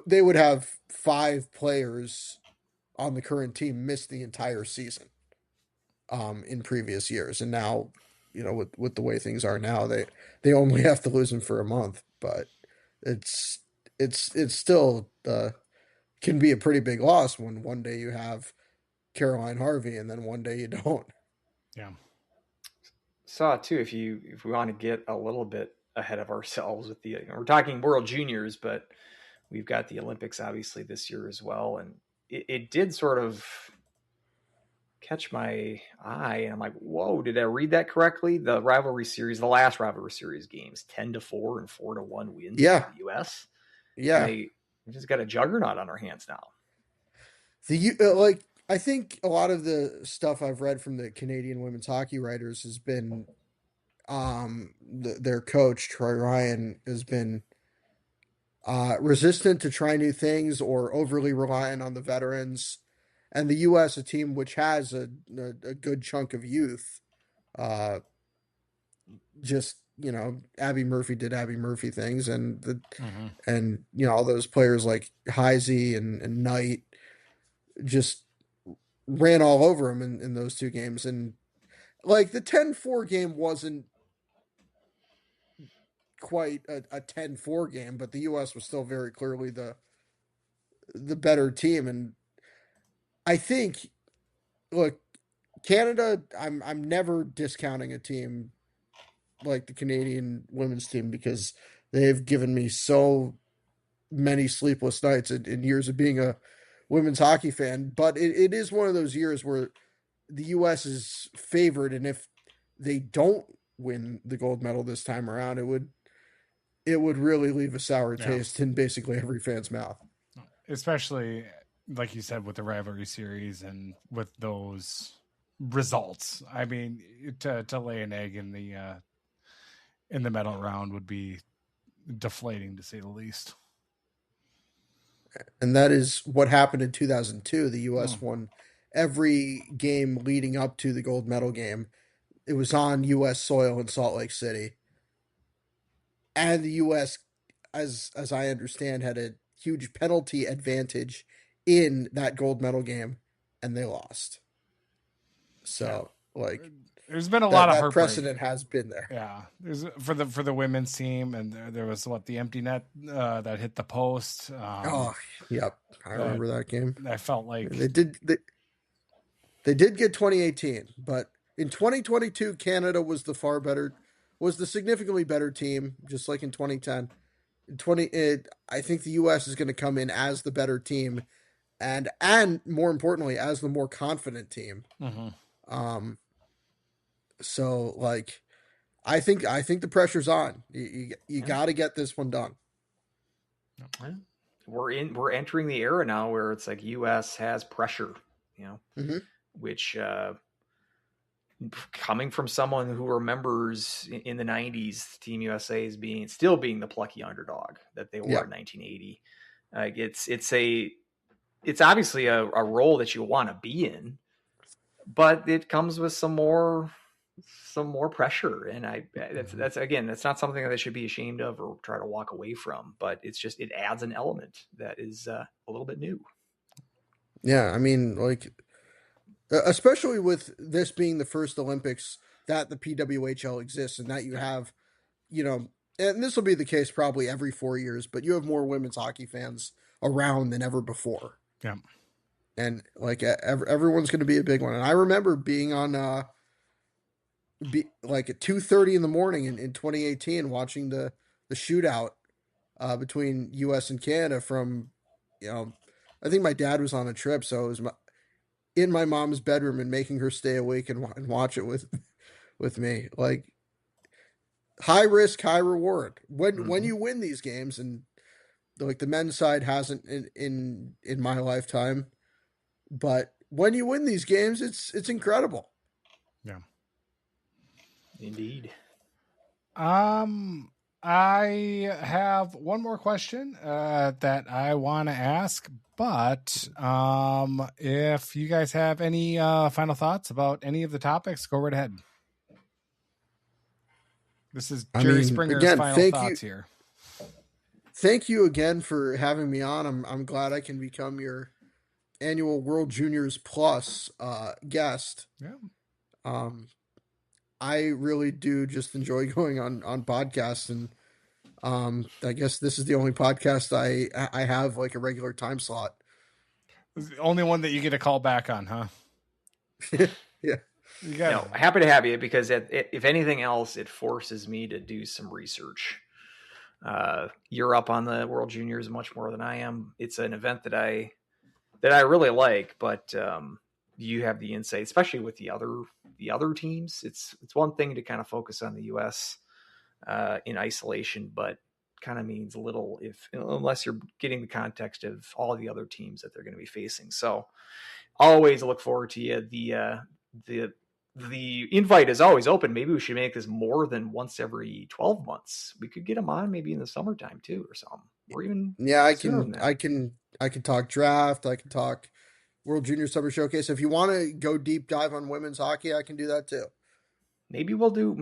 they would have 5 players on the current team miss the entire season in previous years. And now, with the way things are now, they only have to lose them for a month, but it's still can be a pretty big loss when one day you have Caroline Harvey and then one day you don't. Yeah. Saw too, if we want to get a little bit ahead of ourselves with we're talking World Juniors, but we've got the Olympics obviously this year as well. And it did sort of catch my eye, and I'm like, whoa, did I read that correctly? The last rivalry series games, 10-4 and 4-1 wins for the US. Yeah. We just got a juggernaut on our hands now. I think a lot of the stuff I've read from the Canadian women's hockey writers has been their coach, Troy Ryan, has been resistant to try new things or overly reliant on the veterans. And the U.S., a team which has a good chunk of youth, Abby Murphy did Abby Murphy things, and all those players like Heisey and Knight just ran all over him in those 2 games. And like the 10-4 game wasn't quite a 10-4 game, but the U.S. was still very clearly the better team. And I think, look, Canada, I'm never discounting a team like the Canadian women's team because they've given me so many sleepless nights in years of being a women's hockey fan. But it is one of those years where the U.S. is favored, and if they don't win the gold medal this time around, it would really leave a sour taste in basically every fan's mouth. Especially, like you said, with the rivalry series and with those results. I mean, to lay an egg in the medal round would be deflating, to say the least. And that is what happened in 2002. The U.S. won every game leading up to the gold medal game. It was on U.S. soil in Salt Lake City. And the U.S., as I understand, had a huge penalty advantage in that gold medal game, and they lost. So, there's been a lot of that heartbreak. Precedent has been there. Yeah, there's for the women's team, and there was the empty net that hit the post. Yep, I remember that game. I felt like they did get 2018, but in 2022, Canada was the significantly better team, just like in 2010. I think the U.S. is going to come in as the better team, and more importantly, as the more confident team. So I think the pressure's on. You got to get this one done. We're entering the era now where it's like U.S. has pressure, which coming from someone who remembers in the 90s Team USA as still being the plucky underdog that they were in 1980. it's obviously a role that you want to be in, but it comes with some more pressure. And that's not something that they should be ashamed of or try to walk away from, but it's just, it adds an element that is a little bit new. Yeah. I mean, like, especially with this being the first Olympics that the PWHL exists, and that you have, and this will be the case probably every 4 years, but you have more women's hockey fans around than ever before. Yeah. And like everyone's going to be a big one. And I remember being on like at 2:30 in the morning in 2018 watching the shootout between US and Canada from, I think my dad was on a trip, so it was in my mom's bedroom and making her stay awake and watch it with me. Like, high risk, high reward. When you win these games, and like the men's side hasn't in my lifetime, but when you win these games, it's incredible. Yeah. Indeed. I have one more question that I want to ask, but if you guys have any final thoughts about any of the topics, go right ahead. This is Jerry Springer's final thoughts here. Thank you again for having me on. I'm glad I can become your annual World Juniors Plus guest. Yeah. I really do just enjoy going on podcasts, and I guess this is the only podcast I have like a regular time slot. It's the only one that you get a call back on, huh? Yeah. Happy to have you, because if anything else, it forces me to do some research. You're up on the World Juniors much more than I am. It's an event that I really like, but you have the insight, especially with the other teams. It's one thing to kind of focus on the U.S. In isolation, but kind of means little unless you're getting the context of all the other teams that they're going to be facing. So always look forward to you. The invite is always open. Maybe we should make this more than once every 12 months. We could get them on maybe in the summertime too, or something. Or even I can talk draft. I can talk World Junior Summer Showcase. If you want to go deep dive on women's hockey, I can do that too. Maybe we'll do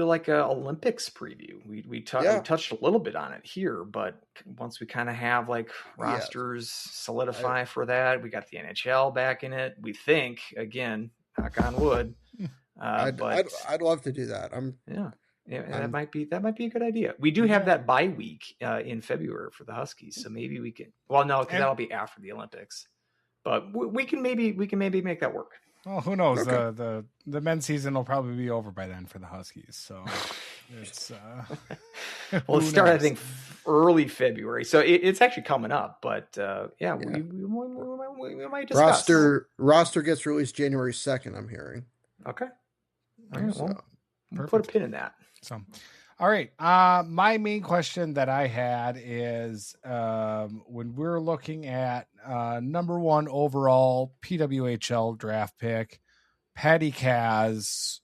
like a Olympics preview. We touched a little bit on it here, but once we kind of have like rosters solidify for that, we got the NHL back in it. We think, again, knock on wood. I'd love to do that. That might be a good idea. We do have that bye week in February for the Huskies, so maybe we can. Well, no, because that'll be after the Olympics. But we can maybe make that work. Well, who knows? Okay. The men's season will probably be over by then for the Huskies. So it's we'll start, I think, early February. So it's actually coming up. But we might discuss. Roster gets released January 2nd, I'm hearing. Okay. All right. Well, we'll put a pin in that. So, all right. My main question that I had is when we're looking at number one overall PWHL draft pick, Patty Kaz,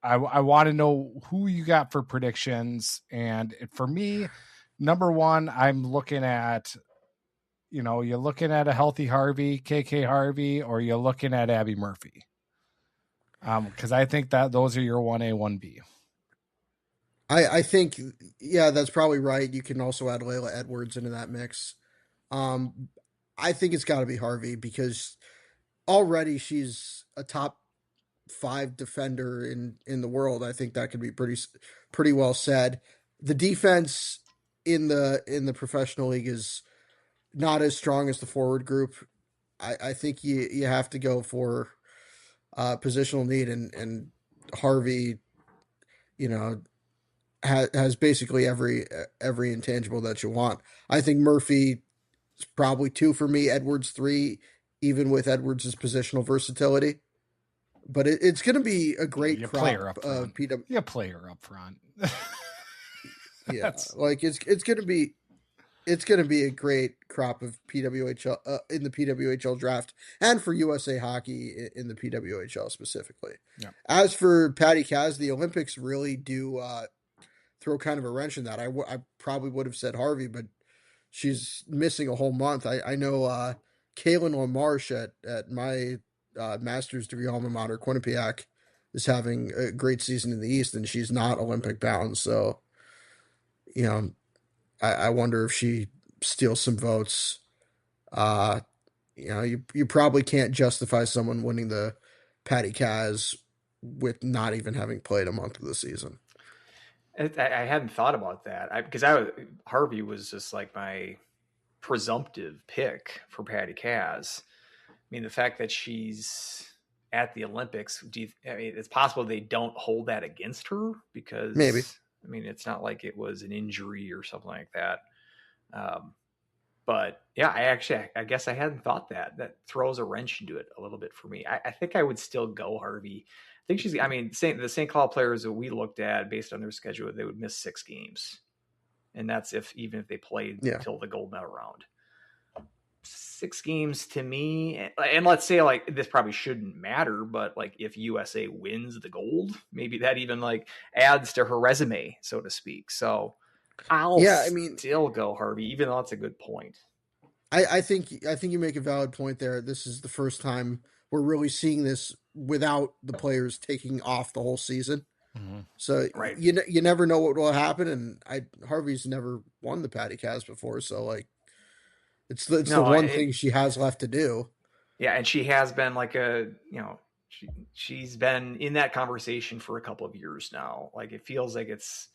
I want to know who you got for predictions. And for me, number one, I'm looking at, you're looking at a healthy Harvey, KK Harvey, or you're looking at Abby Murphy. Because I think that those are your 1A, 1B. I think, that's probably right. You can also add Layla Edwards into that mix. I think it's got to be Harvey, because already she's a top 5 defender in the world. I think that could be pretty well said. The defense in the professional league is not as strong as the forward group. I think you have to go for positional need, and Harvey, has basically every intangible that you want. I think Murphy is probably 2 for me, Edwards 3, even with Edwards' positional versatility. But it's going to be a great crop of PW. Yeah, player up front. Yeah, like it's going to be a great crop of PWHL in the PWHL draft, and for USA Hockey in the PWHL specifically. Yeah. As for Patty Kaz, the Olympics really do throw kind of a wrench in that. I probably would have said Harvey, but she's missing a whole month. I know Kaylin LaMarche at my master's degree alma mater, Quinnipiac, is having a great season in the East, and she's not Olympic bound. So, I wonder if she steals some votes. You probably can't justify someone winning the Patty Kaz with not even having played a month of the season. I hadn't thought about that because Harvey was just like my presumptive pick for Patty Kaz. I mean, the fact that she's at the Olympics, it's possible they don't hold that against her because maybe. I mean, it's not like it was an injury or something like that. But yeah, I guess I hadn't thought that. That throws a wrench into it a little bit for me. I think I would still go Harvey. I think the St. Cloud players that we looked at based on their schedule, they would miss 6 games. And that's even if they played until the gold medal round. 6 games to me, and let's say like this probably shouldn't matter, but like if USA wins the gold, maybe that even like adds to her resume, so to speak. So I'll still go Harvey, even though that's a good point. I think you make a valid point there. This is the first time we're really seeing this without the players taking off the whole season. Mm-hmm. So right. you never know what will happen, and Harvey's never won the Patty Kaz before, so like it's the one thing she has left to do. Yeah, and she has been like she's been in that conversation for a couple of years now. Like it feels like it's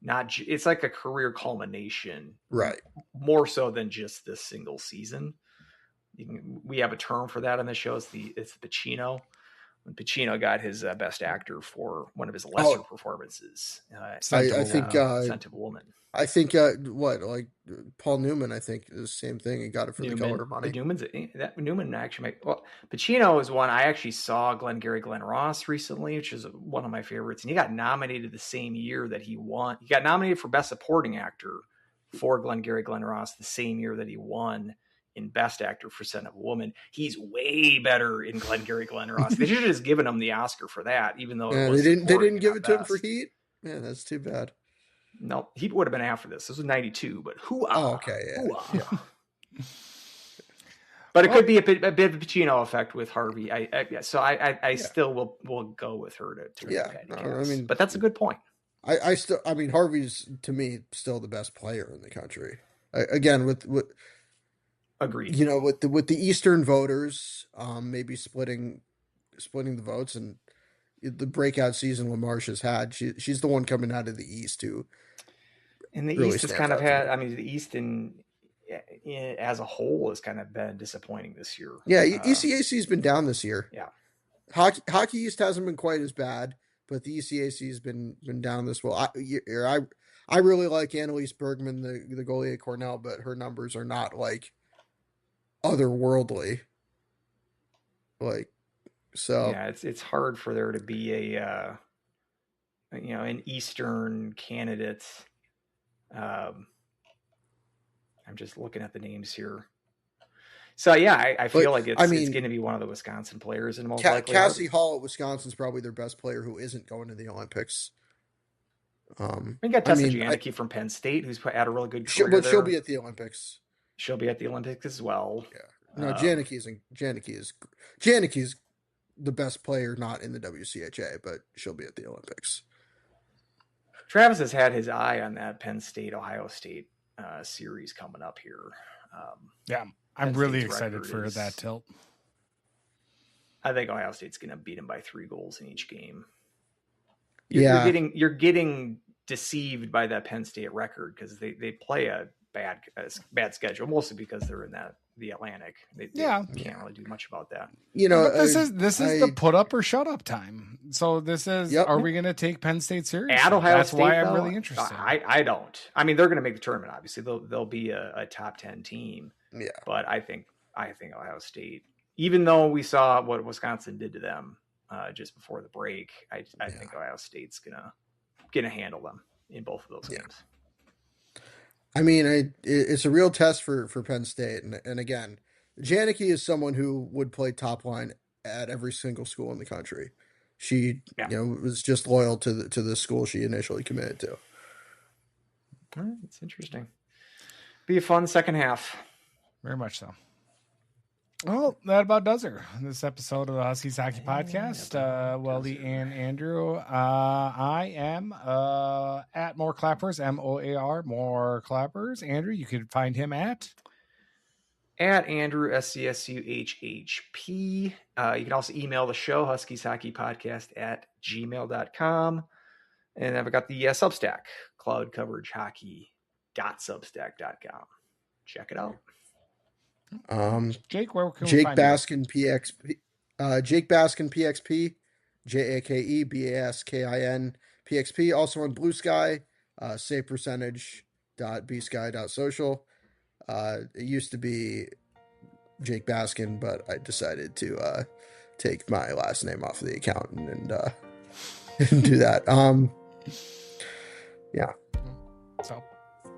like a career culmination, right? More so than just this single season. We have a term for that on the show. It's the Pacino. When Pacino got his Best Actor for one of his lesser performances, Scent of a Woman. I think Paul Newman. I think the same thing. He got it for The Color of Money. Newman actually Pacino is one I actually saw. Glenn Ross recently, which is one of my favorites, and he got nominated the same year that he won. He got nominated for Best Supporting Actor for Glenn Ross the same year that he won in Best Actor for Scent of a Woman. He's way better in Glenn Ross. They should have just given him the Oscar for that, even though they didn't give it to him for Heat. Man, that's too bad. No, Heat would have been after this. This was 92, but okay, yeah. But it could be a bit of a Pacino effect with Harvey. I still will go with her to win Patty Kaz. But that's a good point. Harvey's to me still the best player in the country. Again, with agreed. With the Eastern voters, maybe splitting the votes, and the breakout season LaMarche has had. She's the one coming out of the East who. And the East has kind of had. The East as a whole has kind of been disappointing this year. Yeah, ECAC's been down this year. Yeah, Hockey East hasn't been quite as bad, but the ECAC's been down this well. I really like Annalise Bergman, the goalie at Cornell, but her numbers are not like otherworldly. So yeah, it's hard for there to be an Eastern candidate. I'm just looking at the names here. So yeah, I feel like it's going to be one of the Wisconsin players, and most likely Cassie Hall at Wisconsin's probably their best player who isn't going to the Olympics. We got Tessa Janicki from Penn State, who's had a really good career. But she'll be at the Olympics. She'll be at the Olympics as well. Yeah. No, Janicki is the best player, not in the WCHA, but she'll be at the Olympics. Travis has had his eye on that Penn State Ohio State series coming up here. I'm really excited for that tilt. I think Ohio State's going to beat him by 3 goals in each game. You're getting deceived by that Penn State record because they play a bad schedule, mostly because they're in the Atlantic. They can't really do much about that. But this is the put up or shut up time. So this is, are we going to take Penn State seriously? At Ohio State, why I'm really interested. I don't. They're going to make the tournament. Obviously, they'll be a top 10 team. Yeah, but I think Ohio State, even though we saw what Wisconsin did to them just before the break, I think Ohio State's gonna handle them in both of those games. It's a real test for Penn State, and again, Janicki is someone who would play top line at every single school in the country. She, was just loyal to the school she initially committed to. It's interesting. Be a fun second half. Very much so. Well, that about does it. This episode of the Huskies Hockey Podcast. Weldie and Andrew. I am at More Clappers, MOAR, More Clappers. Andrew, you can find him at Andrew, SCSUHHP. You can also email the show, Huskies Hockey Podcast at gmail.com. And I've got the Substack, cloudcoveragehockey.substack.com. Check it out. Jake, where can Jake we find Baskin PXP, Jake Baskin PXP, JakeBaskin PXP. Also on Blue Sky, savepercentage.bsky.social. It used to be Jake Baskin, but I decided to take my last name off of the account and do that. Yeah. So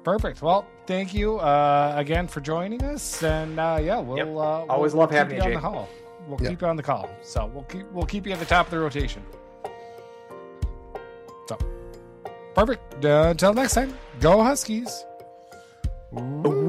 perfect. Well, thank you again for joining us, and we'll always love having you, on Jake. the call. We'll keep you on the call, so we'll keep you at the top of the rotation. So perfect. Until next time, go Huskies. Ooh.